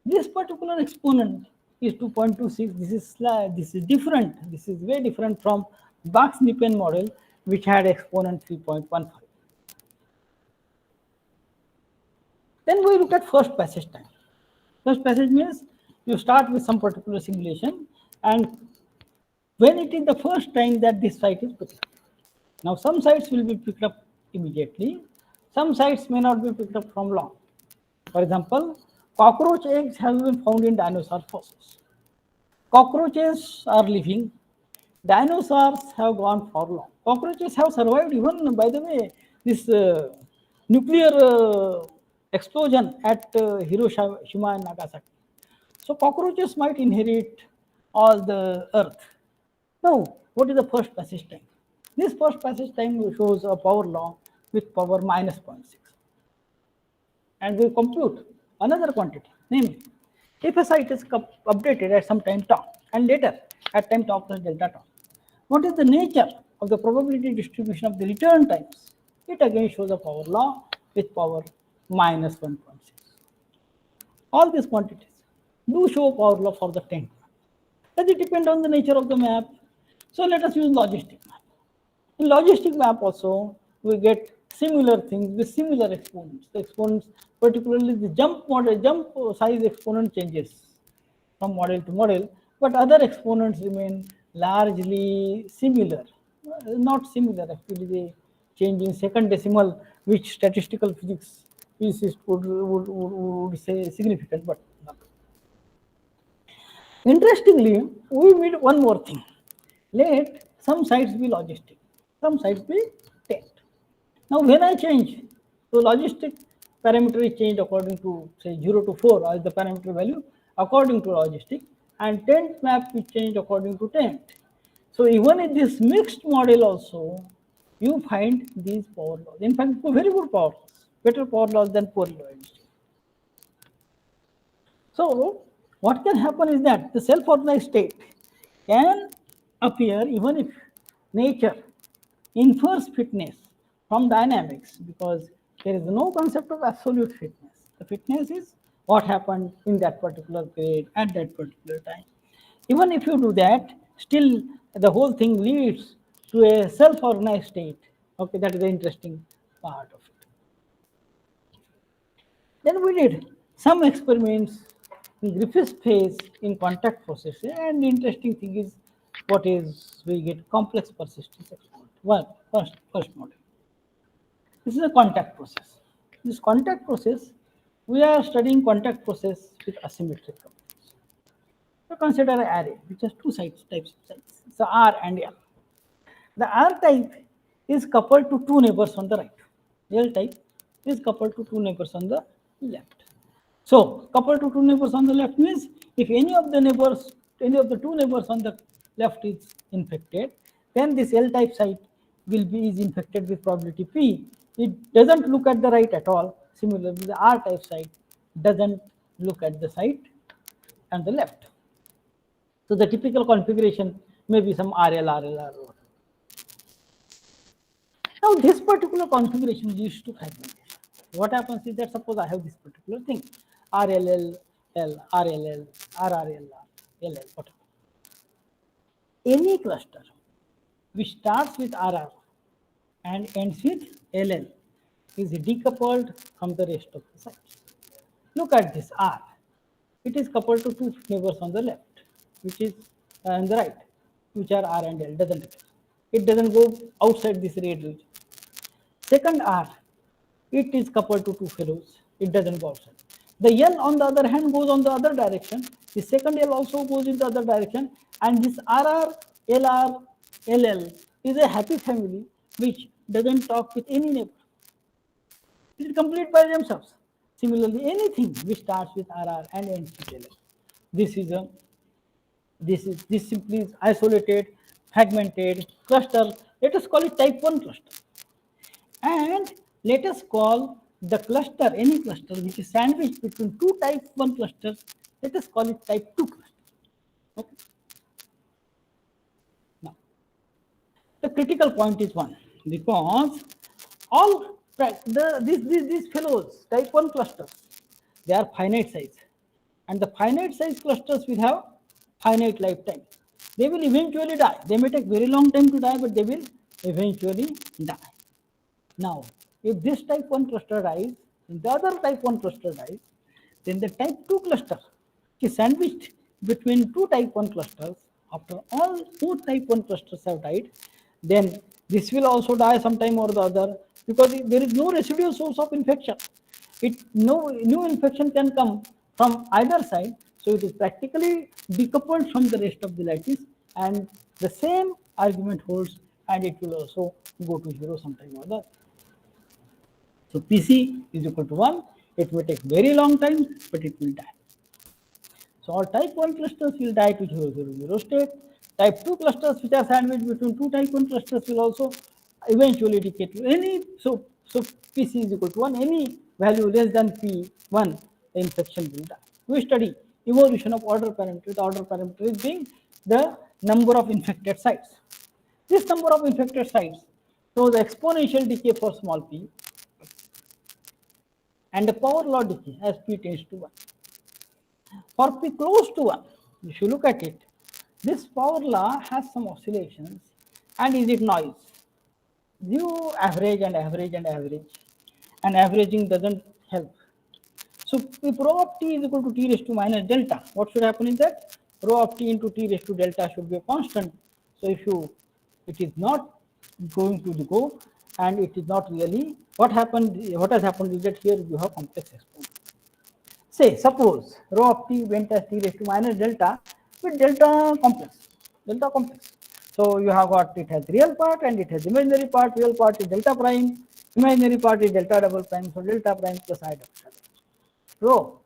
This particular exponent is 2.26. This is different. This is very different from Box-Nippon model, which had exponent 3.15. Then we look at first passage time. First passage means you start with some particular simulation, and when it is the first time that this site is picked up. Now some sites will be picked up immediately. Some sites may not be picked up from long. For example, cockroach eggs have been found in dinosaur fossils. Cockroaches are living. Dinosaurs have gone for long. Cockroaches have survived even, by the way, this nuclear explosion at Hiroshima and Nagasaki. So cockroaches might inherit all the earth. Now, what is the first passage time? This first passage time shows a power law with power minus 0.6. And we compute another quantity, namely, if a site is updated at some time tau and later at time tau plus delta tau, what is the nature of the probability distribution of the return times? It again shows a power law with power minus 1.6. All these quantities do show power law for the 10. Does it depend on the nature of the map? So let us use logistic map. In logistic map also, we get similar things with similar exponents. The exponents, particularly the jump size exponent changes from model to model, but other exponents remain largely similar. Not similar, actually they change in second decimal, which statistical physics physicists would say significant, but not. Interestingly, we made one more thing. Let some sites be logistic, some sites be tenth. Now when I change, so logistic parameter is changed according to say 0 to 4 as the parameter value according to logistic, and tenth map is changed according to tenth. So even in this mixed model also, you find these power laws. In fact, very good power laws, better power laws than poor laws. So what can happen is that the self-organized state can appear even if nature infers fitness from dynamics, because there is no concept of absolute fitness. The fitness is what happened in that particular period at that particular time. Even if you do that, still the whole thing leads to a self-organized state. Okay, that is the interesting part of it. Then we did some experiments in Griffiths phase in contact processes, and the interesting thing is what is we get complex persistence exponent. First model. This is a contact process. This contact process We are studying contact process with asymmetric components. So consider an array which has two types of sides. So R and L. The R type is coupled to two neighbors on the right. L type is coupled to two neighbors on the left. So coupled to two neighbors on the left means if any of the two neighbors on the left is infected, then this L type site is infected with probability P. It doesn't look at the right at all. Similarly, the R type site doesn't look at the site on the left. So the typical configuration may be some RL. Now this particular configuration is used to fragmentation. What happens is that suppose I have this particular thing, RLL, RLL, RRL, LL, whatever. Any cluster which starts with RR and ends with LL is decoupled from the rest of the sites. Look at this R. It is coupled to two neighbors on the left, which is on the right, which are R and L. It doesn't go outside this red region. Second R, it is coupled to two fellows. It doesn't go outside. The L on the other hand goes on the other direction. The second L also goes in the other direction. And this RR, LR, LL is a happy family which doesn't talk with any neighbor. It is complete by themselves. Similarly, anything which starts with RR and ends with LL. This simply is isolated, fragmented cluster. Let us call it type 1 cluster. And let us call the cluster, any cluster which is sandwiched between two type 1 clusters, let us call it type 2 cluster. Okay. Now, the critical point is 1 because all these fellows, type 1 clusters, they are finite size. And the finite size clusters will have finite lifetime. They will eventually die. They may take very long time to die, but they will eventually die. Now, if this type 1 cluster dies, and the other type 1 cluster dies, then the type 2 cluster is sandwiched between two type 1 clusters. After all four type 1 clusters have died, then this will also die sometime or the other because there is no residual source of infection. No new infection can come from either side, so it is practically decoupled from the rest of the lattice, and the same argument holds, and it will also go to 0 sometime or the other. So PC is equal to 1. It may take very long time, but it will die. So all type 1 clusters will die to 0 state. Type 2 clusters which are sandwiched between two type 1 clusters will also eventually decay to any. So PC is equal to 1. Any value less than P1, the infection will die. We study evolution of order parameter. The order parameter is being the number of infected sites. This number of infected sites shows exponential decay for small p and the power law decay as p tends to 1. For p close to 1, if you look at it, this power law has some oscillations, and is it noise? You average and average and average, and averaging doesn't help. So if rho of t is equal to t raised to minus delta, what should happen is that rho of t into t raised to delta should be a constant. So if it is not going to go, and it is not really what has happened is that here you have complex exponent. Say suppose rho of t went as t raised to minus delta with delta complex. So you have got, it has real part and it has imaginary part. Real part is delta prime, imaginary part is delta double prime. So delta prime plus I double prime. So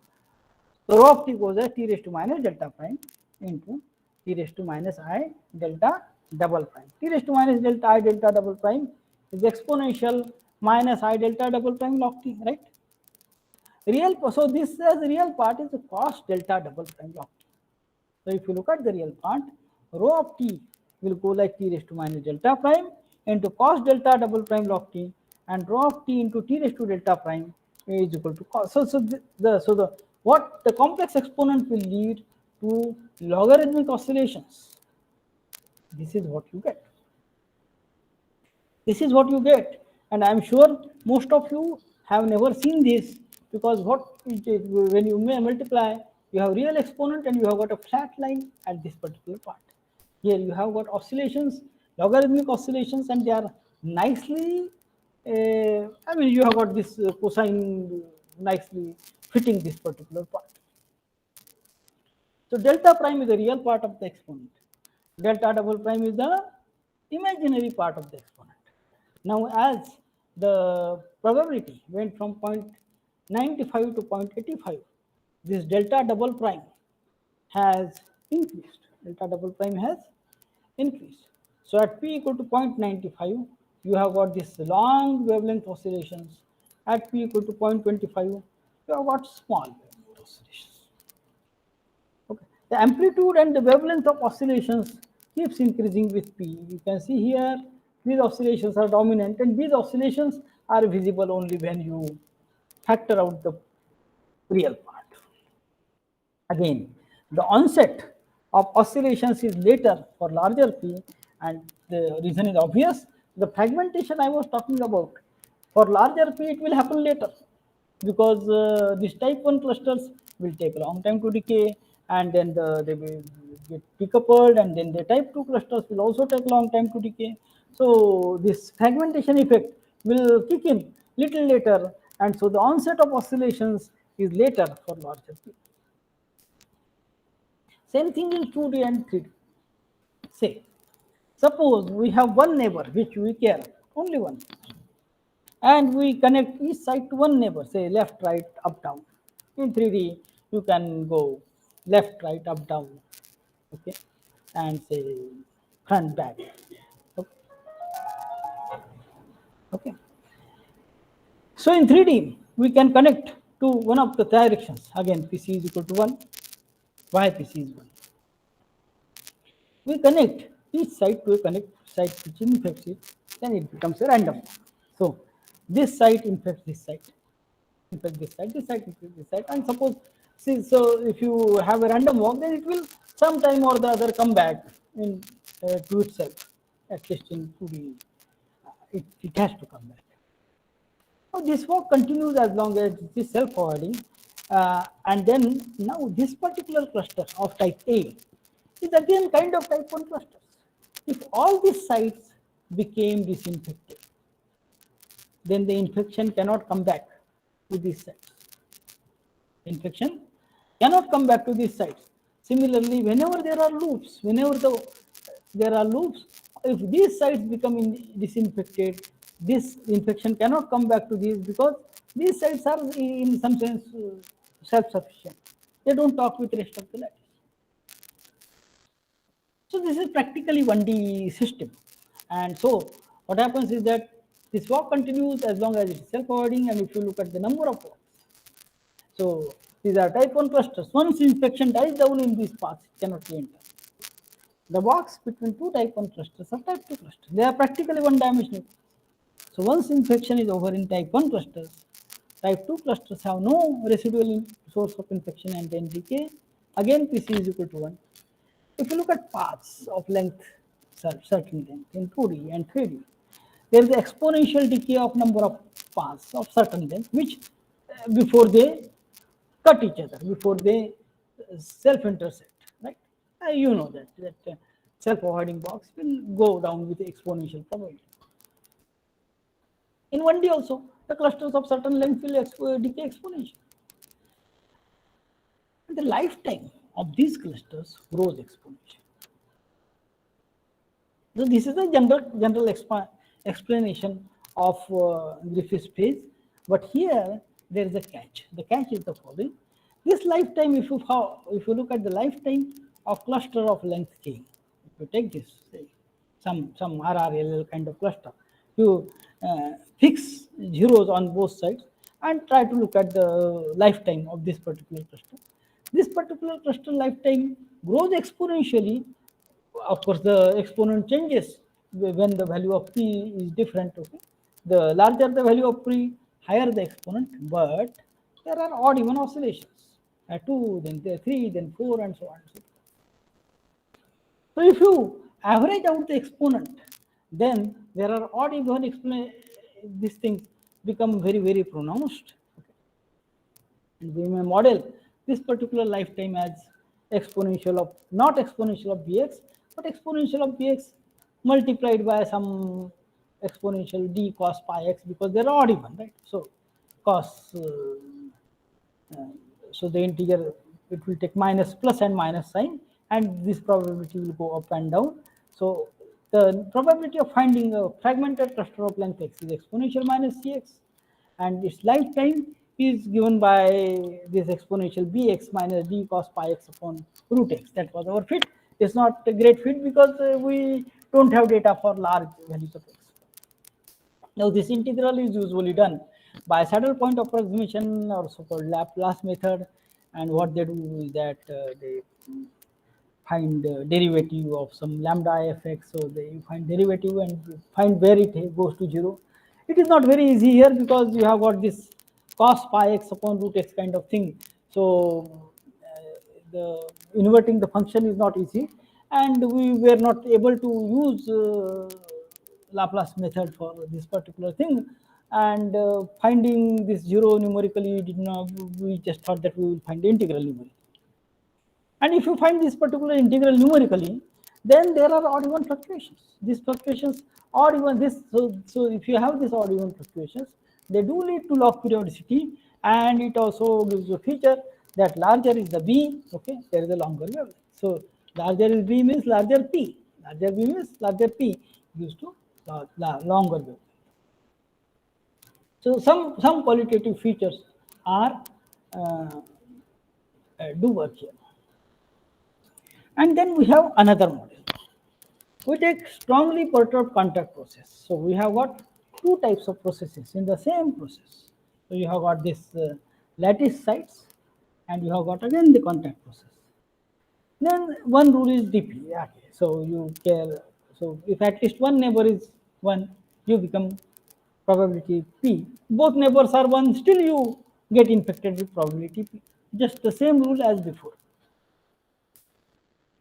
rho of t goes as t raised to minus delta prime into t raised to minus I delta double prime. T raised to minus delta I delta double prime is exponential minus I delta double prime log t, right? So this as real part is the cos delta double prime log t. So if you look at the real part, rho of t will go like t raised to minus delta prime into cos delta double prime log t, and rho of t into t raised to delta prime is equal to cos. So the complex exponent will lead to logarithmic oscillations. This is what you get. And I am sure most of you have never seen this, because when you multiply, you have real exponent and you have got a flat line at this particular part. Here you have got oscillations, logarithmic oscillations, and they are nicely, you have got this cosine nicely fitting this particular part. So delta prime is the real part of the exponent. Delta double prime is the imaginary part of the exponent. Now, as the probability went from 0.95 to 0.85, this delta double prime has increased. Delta double prime has increased. So at p equal to 0.95, you have got this long wavelength oscillations. At p equal to 0.25, you have got small wavelength oscillations. Okay. The amplitude and the wavelength of oscillations keeps increasing with p. You can see here these oscillations are dominant, and these oscillations are visible only when you factor out the real part. Again, the onset of oscillations is later for larger p, and the reason is obvious. The fragmentation I was talking about, for larger p it will happen later, because these type 1 clusters will take a long time to decay, and then they will get decoupled, and then the type 2 clusters will also take a long time to decay. So this fragmentation effect will kick in little later, and so the onset of oscillations is later for larger p. Same thing in 2D and 3D. Say, suppose we have one neighbor which we care, only one, and we connect each side to one neighbor, say left, right, up, down. In 3D, you can go left, right, up, down, okay, and say front, back. Okay. Okay. So in 3D, we can connect to one of the directions. Again, PC is equal to 1, ypc is 1. We connect each side to a connect side which infects it, then it becomes a random. So this side infects this side, infects this side, this side infects this side, and suppose, see, so if you have a random walk, then it will sometime or the other come back in to itself. At least in 2D, it has to come back. Now this walk continues as long as it is self-forwarding, and then now this particular cluster of type A is again kind of type 1 clusters. If all these sites became disinfected, then the infection cannot come back to these sites. Infection cannot come back to these sites. Similarly, whenever there are loops, if these sites become disinfected, this infection cannot come back to these, because these sites are in some sense self-sufficient. They don't talk with the rest of the lattice. So this is practically 1D system, and so what happens is that this walk continues as long as it is self-forwarding, and if you look at the number of walks, so these are type 1 clusters. Once infection dies down in these paths, it cannot be entered. The walks between two type 1 clusters are type 2 clusters. They are practically one-dimensional. So once infection is over in type 1 clusters, type 2 clusters have no residual source of infection and then decay. Again, PC is equal to 1. If you look at paths of length, certain length in 2D and 3D, there is the exponential decay of number of paths of certain length, which before they cut each other, before they self-intersect, right? You know that self-forwarding box will go down with the exponential probability. In 1D also, the clusters of certain length will decay exponentially. And the lifetime of these clusters grows exponentially. So this is the general explanation of Griffiths phase, but here there is a catch. The catch is the following: this lifetime, if you look at the lifetime of cluster of length k, if you take this, say, some RRLL kind of cluster, you fix zeros on both sides and try to look at the lifetime of this particular cluster. This particular cluster lifetime grows exponentially. Of course, the exponent changes when the value of p is different. Okay, the larger the value of p, higher the exponent, but there are odd even oscillations. 2, then 3, then 4, and so on. So if you average out the exponent, then there are odd even these things become very, very pronounced. Okay. And we may model this particular lifetime as exponential of, not exponential of bx, but exponential of bx multiplied by some exponential d cos pi x, because they are odd even, right? So cos So the integer, it will take minus, plus and minus sign, and this probability will go up and down. So the probability of finding a fragmented cluster of length x is exponential minus cx, and its lifetime is given by this exponential bx minus d cos pi x upon root x. That was our fit. It's not a great fit because we don't have data for large values of x. Now this integral is usually done by saddle point approximation, or so-called Laplace method, and what they do is that they find derivative of some lambda fx. So they find derivative and find where it goes to 0. It is not very easy here because you have got this cos pi x upon root x kind of thing. So the inverting the function is not easy, and we were not able to use Laplace method for this particular thing, and finding this 0 numerically did not, we just thought that we will find the integral numerically. And if you find this particular integral numerically, then there are odd even fluctuations. These fluctuations, odd even this, so if you have these odd even fluctuations, they do lead to log periodicity, and it also gives you a feature that larger is the B, okay, there is a longer wavelength. So larger is B means larger P, larger B means larger P, gives to longer wavelength. So some qualitative features are do work here. And then we have another model. We take strongly perturbed contact process. So we have got two types of processes in the same process. So you have got this lattice sites, and you have got again the contact process. Then one rule is DP. Okay. So you care. So if at least one neighbor is 1, you become probability P. Both neighbors are 1, still you get infected with probability P. Just the same rule as before.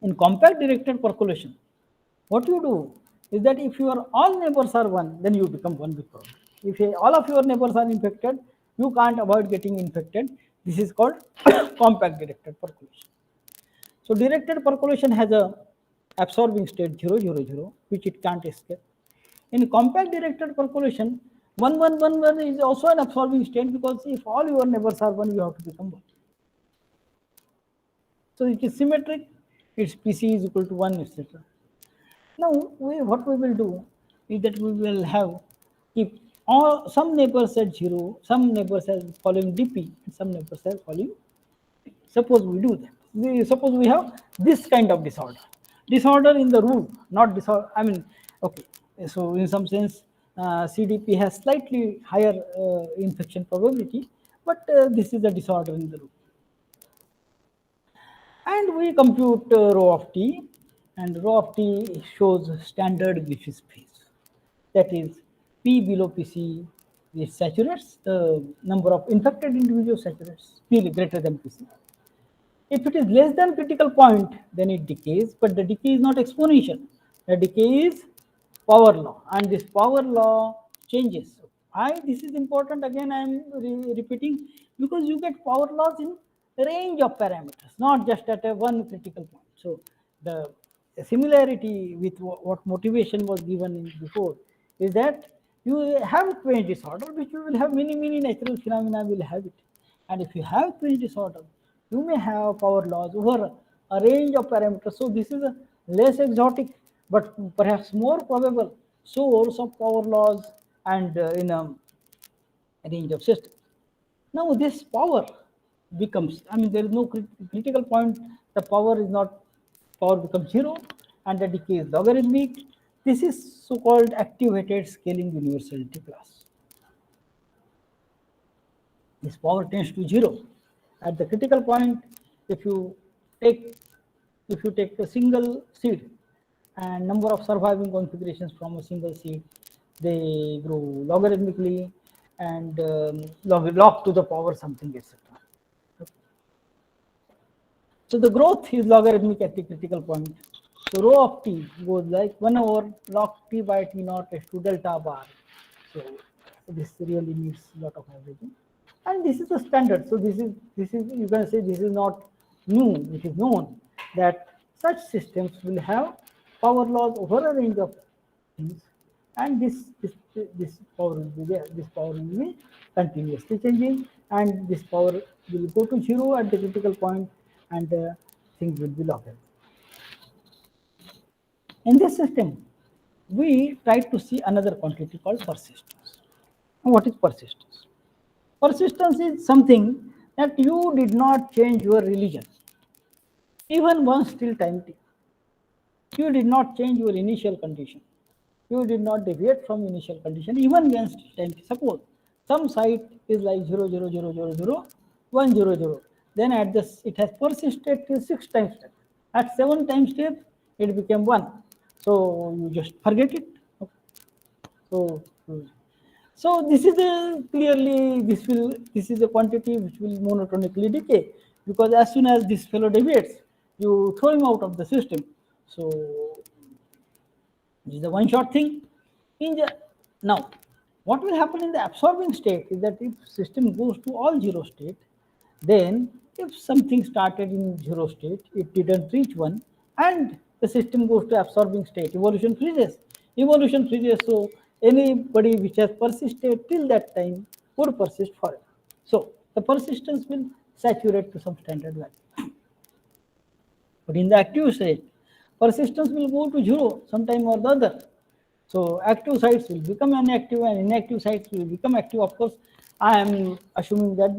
In compact directed percolation, what you do is that if your all neighbors are 1, then you become 1 with probability. If all of your neighbors are infected, you can't avoid getting infected. This is called compact directed percolation. So directed percolation has a absorbing state 0, 0, 0, which it can't escape. In compact directed percolation, 1, 1, 1, 1 is also an absorbing state, because if all your neighbors are 1, you have to become 1. So it is symmetric, its PC is equal to 1, etc. Now, what we will do is that we will have, if all some neighbors at 0, some neighbors are following DP, and some neighbors are following P. Suppose we do that. Suppose we have this kind of disorder. Disorder in the rule, not disorder. I mean, okay. So in some sense, CDP has slightly higher infection probability, but this is the disorder in the rule. And we compute rho of t, and rho of t shows standard Griffiths phase. That is, P below PC it saturates, the number of infected individuals saturates, P greater than PC. If it is less than critical point, then it decays, but the decay is not exponential. The decay is power law, and this power law changes. Why this is important? Again, I am repeating, because you get power laws in range of parameters, not just at a one critical point. So the similarity with what motivation was given before is that you have twinge disorder, which you will have many natural phenomena will have it. And if you have twinge disorder, you may have power laws over a range of parameters. So this is a less exotic, but perhaps more probable source of power laws and in a range of systems. Now this power becomes, I mean, there is no critical point, the power is not, power becomes 0, and the decay is logarithmic. This is so-called activated scaling universality class. This power tends to 0. At the critical point, if you take a single seed and number of surviving configurations from a single seed, they grow logarithmically and log to the power something, etc. So the growth is logarithmic at the critical point. So rho of t goes like 1 over log t by t naught s to delta bar. So this really needs a lot of averaging. And this is the standard. So this is you can say this is not new. It is known that such systems will have power laws over a range of things, and this power will be there. This power will be continuously changing, and this power will go to 0 at the critical point, and things will be logged. In this system, we try to see another quantity called persistence. What is persistence? Persistence is something that you did not change your religion, even once till time t. You did not change your initial condition. You did not deviate from initial condition, even when time t. Suppose some site is like 0, 0, 0, 0, 0, 1, 0, 0. Then at this, it has persisted till 6 times step. At 7 times step, it became 1. So you just forget it. Okay. So this is a clearly this is a quantity which will monotonically decay, because as soon as this fellow deviates, you throw him out of the system. So this is the one shot thing. Now, what will happen in the absorbing state is that if system goes to all 0 state, then if something started in 0 state, it didn't reach 1, and the system goes to absorbing state, evolution freezes. Evolution freezes, so anybody which has persisted till that time would persist forever. So the persistence will saturate to some standard value. But in the active state, persistence will go to 0 sometime or the other. So active sites will become inactive and inactive sites will become active. Of course, I am assuming that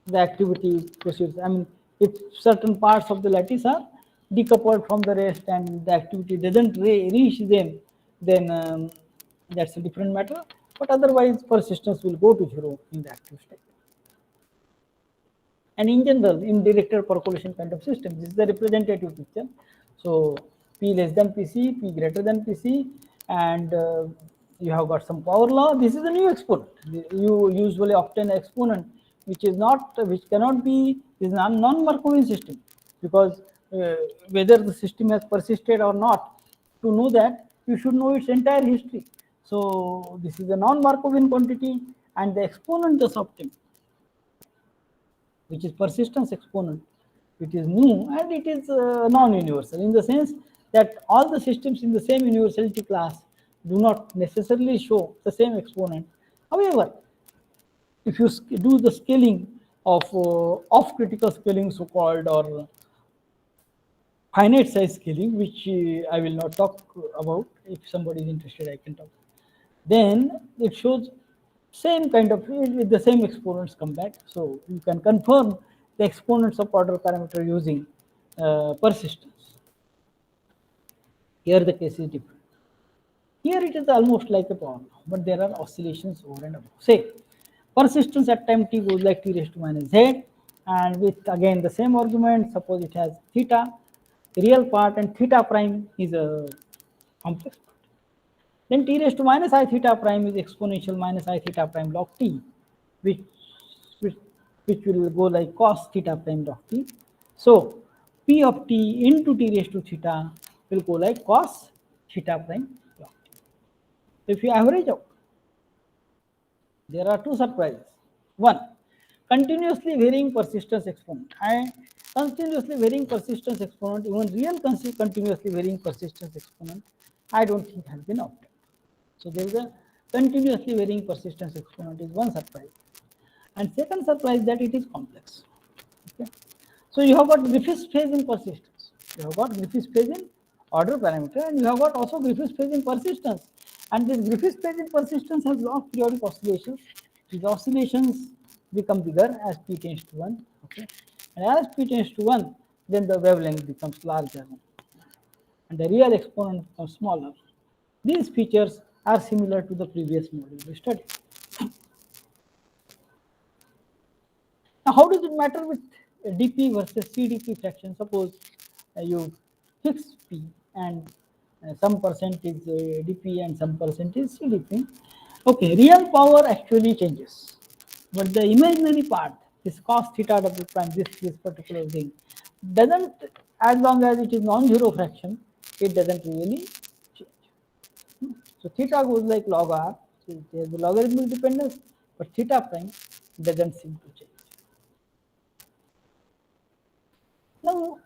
the activity proceeds. I mean, if certain parts of the lattice are decoupled from the rest and the activity doesn't reach them, then that's a different matter. But otherwise, persistence will go to 0 in the active state. And in general, in directed percolation kind of system, this is the representative picture. So P less than Pc, P greater than Pc, and you have got some power law. This is a new exponent. You usually obtain an exponent which cannot be is non-Markovian system, because whether the system has persisted or not, to know that you should know its entire history. So this is a non-Markovian quantity, and the exponent thus obtained, which is persistence exponent, it is new and it is non-universal, in the sense that all the systems in the same universality class do not necessarily show the same exponent. However, if you do the scaling of off-critical scaling, so-called, or finite size scaling, which I will not talk about. If somebody is interested, I can talk. Then it shows same kind of, with the same exponents come back. So you can confirm the exponents of order parameter using persistence. Here the case is different. Here it is almost like a power law, but there are oscillations over and above. Say persistence at time t goes like t raised to minus z, and with again the same argument. Suppose it has theta, real part, and theta prime is a complex part. Then t raised to minus I theta prime is exponential minus I theta prime log t, which will go like cos theta prime log t. So p of t into t raised to theta will go like cos theta prime log t. If you average out, there are two surprises. One, continuously varying persistence exponent. And continuously varying persistence exponent, even real continuously varying persistence exponent, I don't think has been obtained. So there is a continuously varying persistence exponent is one surprise. And second surprise, that it is complex. Okay. So you have got Griffiths phase in persistence. You have got Griffiths phase in order parameter, and you have got also Griffiths phase in persistence. And this Griffiths phase in persistence has log periodic oscillations. These oscillations become bigger as p tends to 1. Okay. And as p tends to 1, then the wavelength becomes larger, and the real exponent becomes smaller. These features are similar to the previous module we studied. Now, how does it matter with dp versus cdp fraction? Suppose you fix p and some percent is dp and some percent is cdp. Okay, real power actually changes, but the imaginary part, this cos theta double prime, this particular thing, doesn't, as long as it is non-zero fraction, it doesn't really change. So theta goes like log r, so there is the logarithmic dependence, but theta prime doesn't seem to change. Now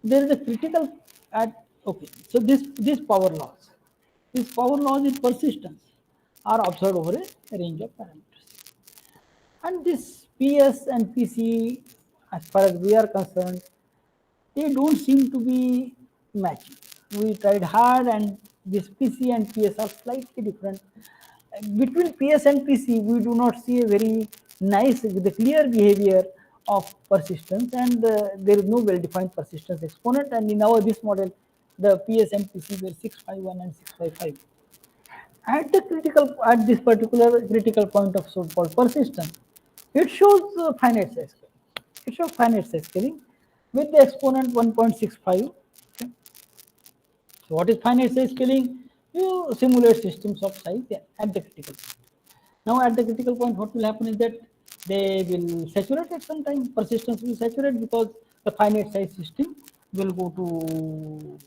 there is a critical at, okay, so these power laws in persistence are observed over a range of parameters. And this PS and PC, as far as we are concerned, they don't seem to be matching. We tried hard, and this PC and PS are slightly different. Between PS and PC, we do not see a very nice, the clear behavior of persistence, and there is no well-defined persistence exponent. And in our this model, the PS and PC were 651 and 655. At this particular critical point of so-called persistence, it shows finite size scaling. It shows finite size scaling with the exponent 1.65. Okay. So what is finite size scaling? You simulate systems of size at the critical point. Now at the critical point, what will happen is that they will saturate at some time. Persistence will saturate because the finite size system will go to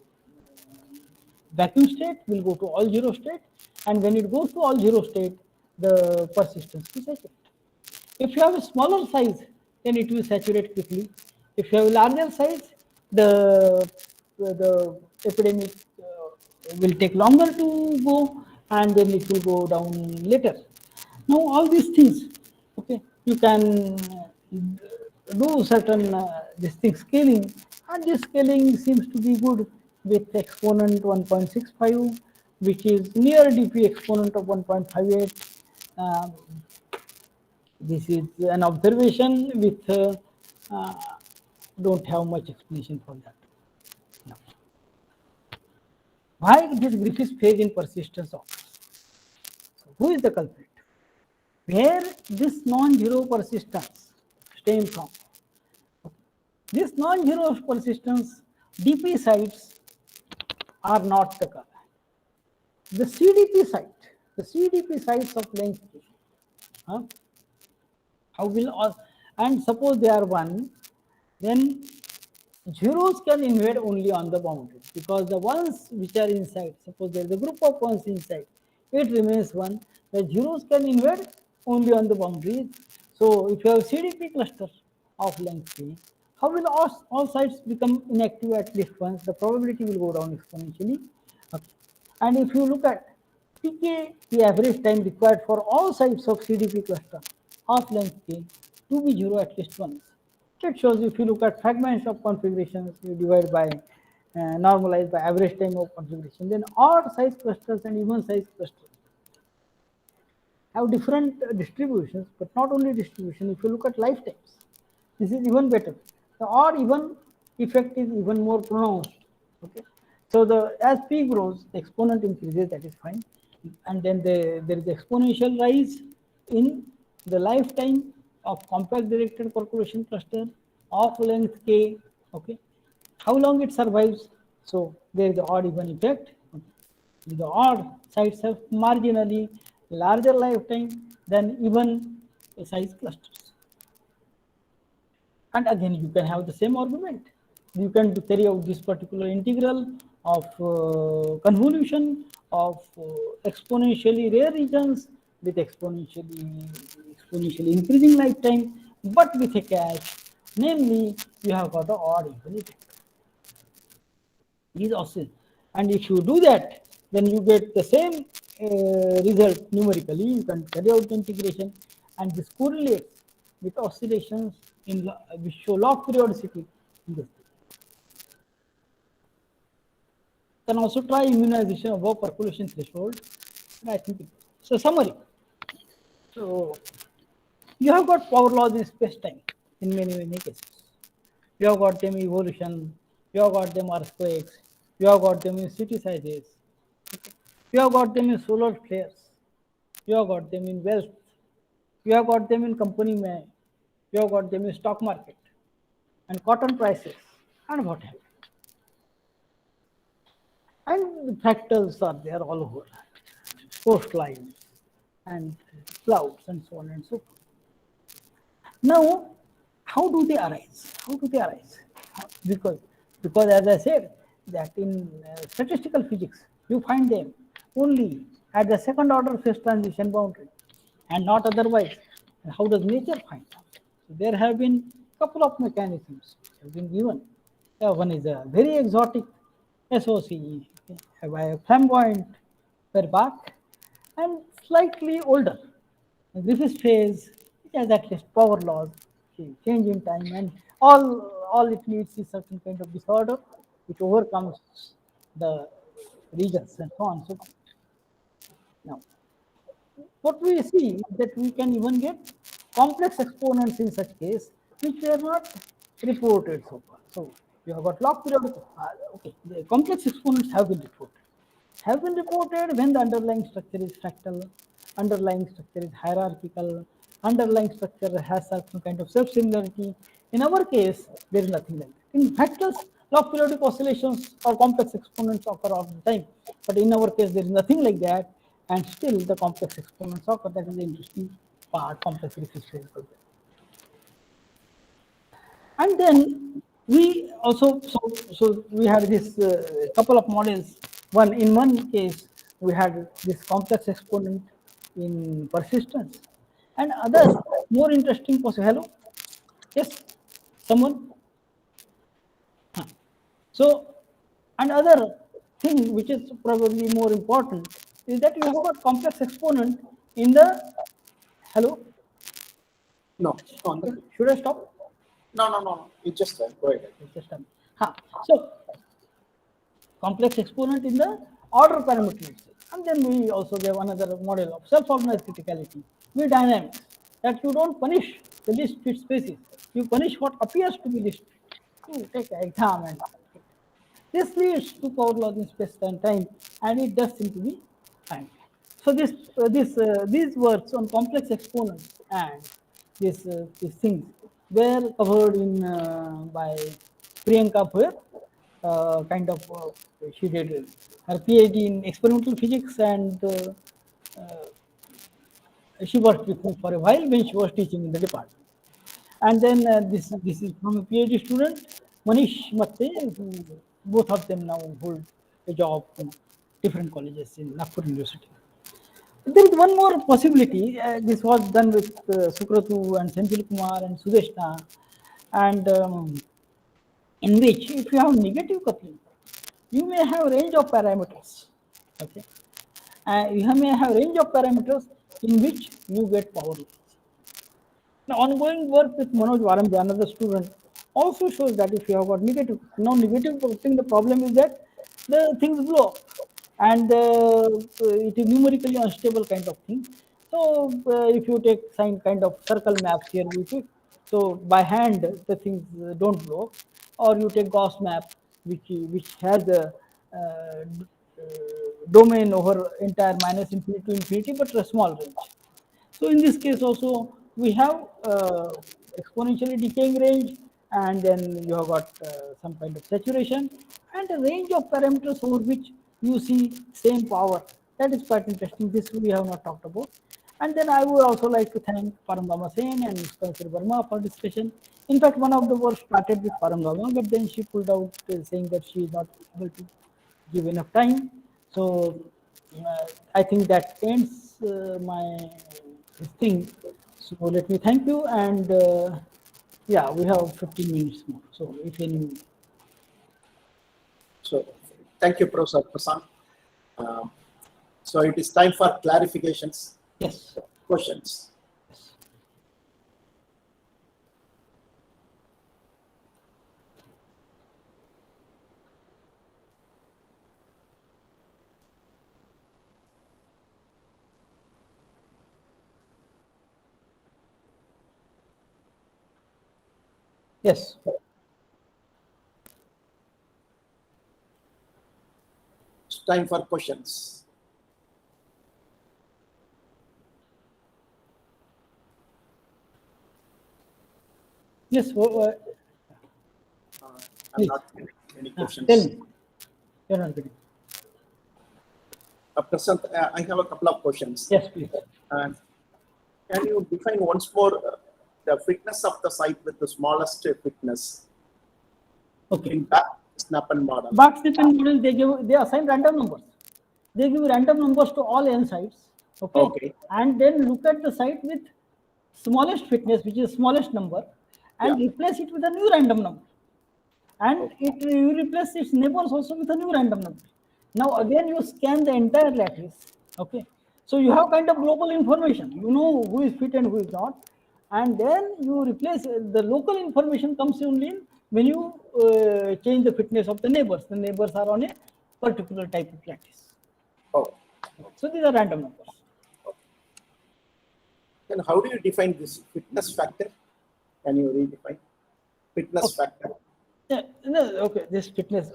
vacuum state, will go to all zero state, and when it goes to all zero state, the persistence will saturate. If you have a smaller size, then it will saturate quickly. If you have a larger size, the epidemic will take longer to go, and then it will go down later. Now all these things, okay, you can do certain this thing scaling, and this scaling seems to be good with exponent 1.65, which is near DP exponent of 1.58. This is an observation with don't have much explanation for that. No. Why this Griffiths phase in persistence occurs? So who is the culprit? Where this non-zero persistence stems from? This non-zero persistence DP sites are not the color. The CDP sites of length K. How will all, and suppose they are 1, then zeros can invade only on the boundary, because the ones which are inside, suppose there is a group of ones inside, it remains 1. The zeros can invade only on the boundaries. So if you have CDP cluster of length K, how will all sites become inactive at least once? The probability will go down exponentially. Okay. And if you look at PK, the average time required for all sites of CDP cluster of length K to be 0 at least once. It shows if you look at fragments of configurations, you divide by normalize by average time of configuration, then odd size clusters and even size clusters have different distributions, but not only distribution. If you look at lifetimes, this is even better. The odd even effect is even more pronounced. Okay, so as p grows, the exponent increases. That is fine, and then there is exponential rise in the lifetime of compact directed percolation cluster of length K. Okay, how long it survives? So there is the odd even effect. Okay. The odd sites have marginally larger lifetime than even size clusters. And again, you can have the same argument. You can carry out this particular integral of convolution of exponentially rare regions with exponentially increasing lifetime, but with a catch, namely you have got the odd even effect. These oscillate, and if you do that, then you get the same result numerically. You can carry out the integration, and this correlates with oscillations in which show log periodicity in this. You can also try immunization above percolation threshold. And I think so. Summary. So you have got power laws in space-time in many cases. You have got them evolution. You have got them earthquakes. You have got them in city sizes. Okay. You have got them in solar flares. You have got them in wealth. You have got them in company man. You have got them in stock market and cotton prices and what have you. And the fractals are there all over, coastlines and clouds and so on and so forth. Now, how do they arise? Because as I said, that in statistical physics, you find them only at the second order phase transition boundary and not otherwise. And how does nature find out? So there have been a couple of mechanisms have been given. One is a very exotic SOCE, by a flamboyant Perturbed, and slightly older Griffiths phase, has at least power laws, change in time, and all it needs is certain kind of disorder which overcomes the regions and so on. So now, what we see is that we can even get complex exponents in such case which were not reported so far. So you have got log periodic. Okay, the complex exponents have been reported. Have been reported when the underlying structure is fractal, underlying structure is hierarchical, underlying structure has some kind of self-similarity. In our case, there is nothing like that. In fractals, log periodic oscillations or complex exponents occur all the time. But in our case, there is nothing like that, and still the complex exponents occur. That is the interesting part, complex resistance. And then we also, so we had this couple of models. In one case, we had this complex exponent in persistence, and other more interesting Hello, yes, someone. So another thing which is probably more important is that you have got complex exponent in the hello. No. Should I stop? No. You just go ahead. Just so complex exponent in the order parameter itself. And then we also gave another model of self-organized criticality with dynamics, that you don't punish the least fit spaces, you punish what appears to be least fit. You take an exam, and this leads to power laws in space and time, and it does seem to be fine. So these works on complex exponents and these things were covered in by Priyanka Bhuyer, she did her PhD in experimental physics, and she worked with me for a while when she was teaching in the department. And then this is from a PhD student, Manish Matte, who both of them now hold a job in different colleges in Nagpur University. There is one more possibility. This was done with Sukratu and Senthil Kumar and Sudeshna, and in which if you have negative coupling, you may have range of parameters. Okay, you may have range of parameters in which you get power laws. Now, ongoing work with Manoj Varamja, another student, also shows that if you have got negative, negative coupling, the problem is that the things blow up, and it is numerically unstable kind of thing. So if you take some kind of circle maps here, so by hand the things don't blow up, or you take Gauss map, which has a domain over entire minus infinity to infinity, but a small range. So in this case also we have exponentially decaying range, and then you have got some kind of saturation and a range of parameters over which you see same power. That is quite interesting. This we have not talked about. And then I would also like to thank Parangama Sen and Spencer Verma for discussion. In fact, one of the works started with Parangama, but then she pulled out saying that she is not able to give enough time. So I think that ends my thing. So let me thank you, and yeah, we have 15 minutes more. So if any. So thank you, Professor Prasad. So it is time for clarifications. Yes. Questions. Yes. It's time for questions. Yes. I'm not getting any questions. Tell me. You're not getting. Prasad, I have a couple of questions. Yes, please. Can you define once more the fitness of the site with the smallest fitness? Okay. In Back-Snappen model. Back-Snappen model, they assign random numbers. They give random numbers to all n sites. Okay. And then look at the site with smallest fitness, which is smallest number, and replace it with a new random number. And you replace its neighbors also with a new random number. Now again you scan the entire lattice. Okay. So you have kind of global information. You know who is fit and who is not. and then you replace the local information comes only in when you change the fitness of the neighbors. The neighbors are on a particular type of lattice. Oh, So these are random numbers. then how do you define this fitness factor? Can you redefine fitness factor? Yeah, no, okay, this fitness,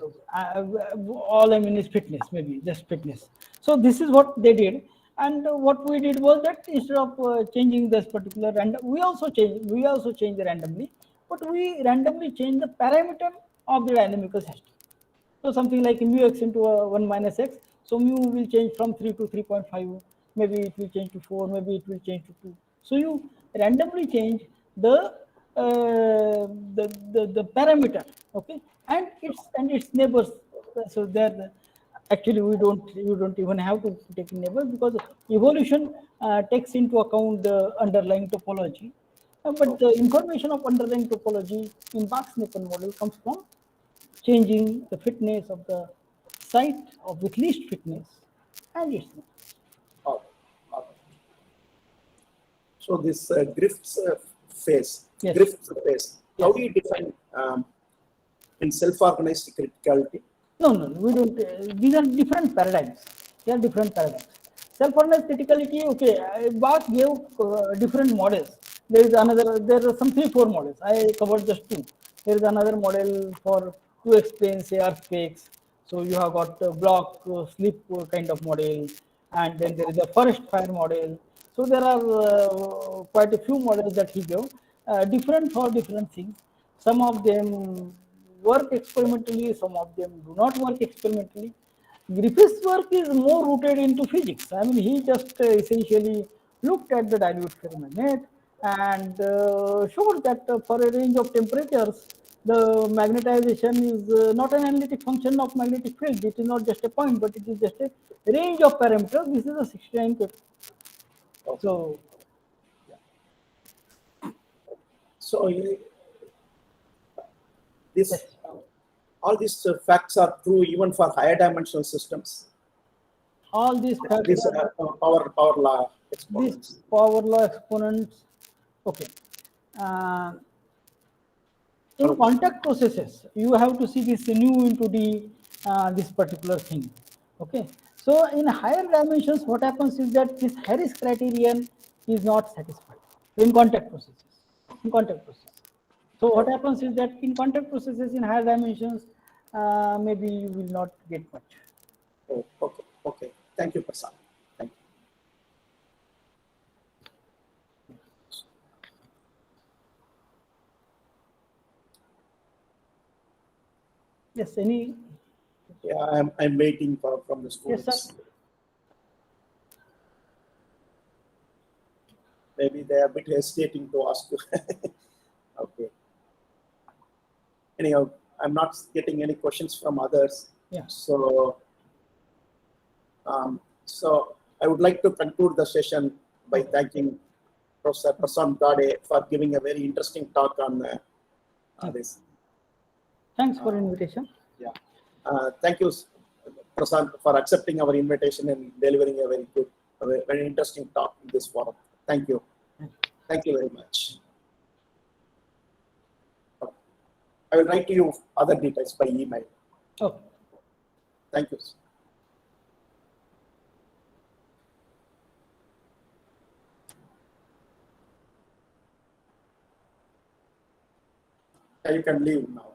all I mean is fitness, maybe just fitness. So this is what they did. And what we did was that instead of changing this particular random, we also change randomly, but we randomly change the parameter of the dynamical system. So something like mu x into 1 minus x. So mu will change from 3 to 3.5. Maybe it will change to 4. Maybe it will change to 2. So you randomly change the the parameter, okay, and its neighbors. So there, actually, you don't even have to take neighbors, because evolution takes into account the underlying topology. But the information of underlying topology in Box-Nipper model comes from changing the fitness of the site of with least fitness and its name. All right. So this Griffiths phase, Yes. Griffiths phase. How Yes. do you define in self-organized criticality? No, we don't. These are different paradigms. They are different paradigms. Self-organized criticality, okay, Bach gave different models. There are some 3-4 models. I covered just 2. There is another model to explain, say, earthquakes. So you have got block slip kind of model, and then there is a forest fire model. So there are quite a few models that he gave, different for different things. Some of them work experimentally, some of them do not work experimentally. Griffith's work is more rooted into physics. I mean, he just essentially looked at the dilute ferromagnet and showed that for a range of temperatures, the magnetization is not an analytic function of magnetic field. It is not just a point, but it is just a range of parameters. This is a 69 paper. So, So this yes. all these facts are true even for higher dimensional systems. All these facts This are power law these exponents. power law exponents. Okay. Uh, in contact processes, you have to see this nu into this particular thing. Okay. So in higher dimensions, what happens is that this Harris criterion is not satisfied in contact processes. In contact processes. So what happens is that in contact processes in higher dimensions, maybe you will not get much. Oh, okay, okay. Thank you, Prasad. Thank you. Yes. Any? Yeah, I'm waiting from the Yes, students. sir. Maybe they are a bit hesitating to ask you. Okay. Anyhow, I'm not getting any questions from others. Yeah. So I would like to conclude the session by thanking Professor Prasad Gade for giving a very interesting talk on this. Thanks for invitation. Yeah. Thank you, Prasad, for accepting our invitation and delivering a very good, very interesting talk in this forum. Thank you. Thank you very much. I will write to you other details by email. Okay. Thank you. You can leave now.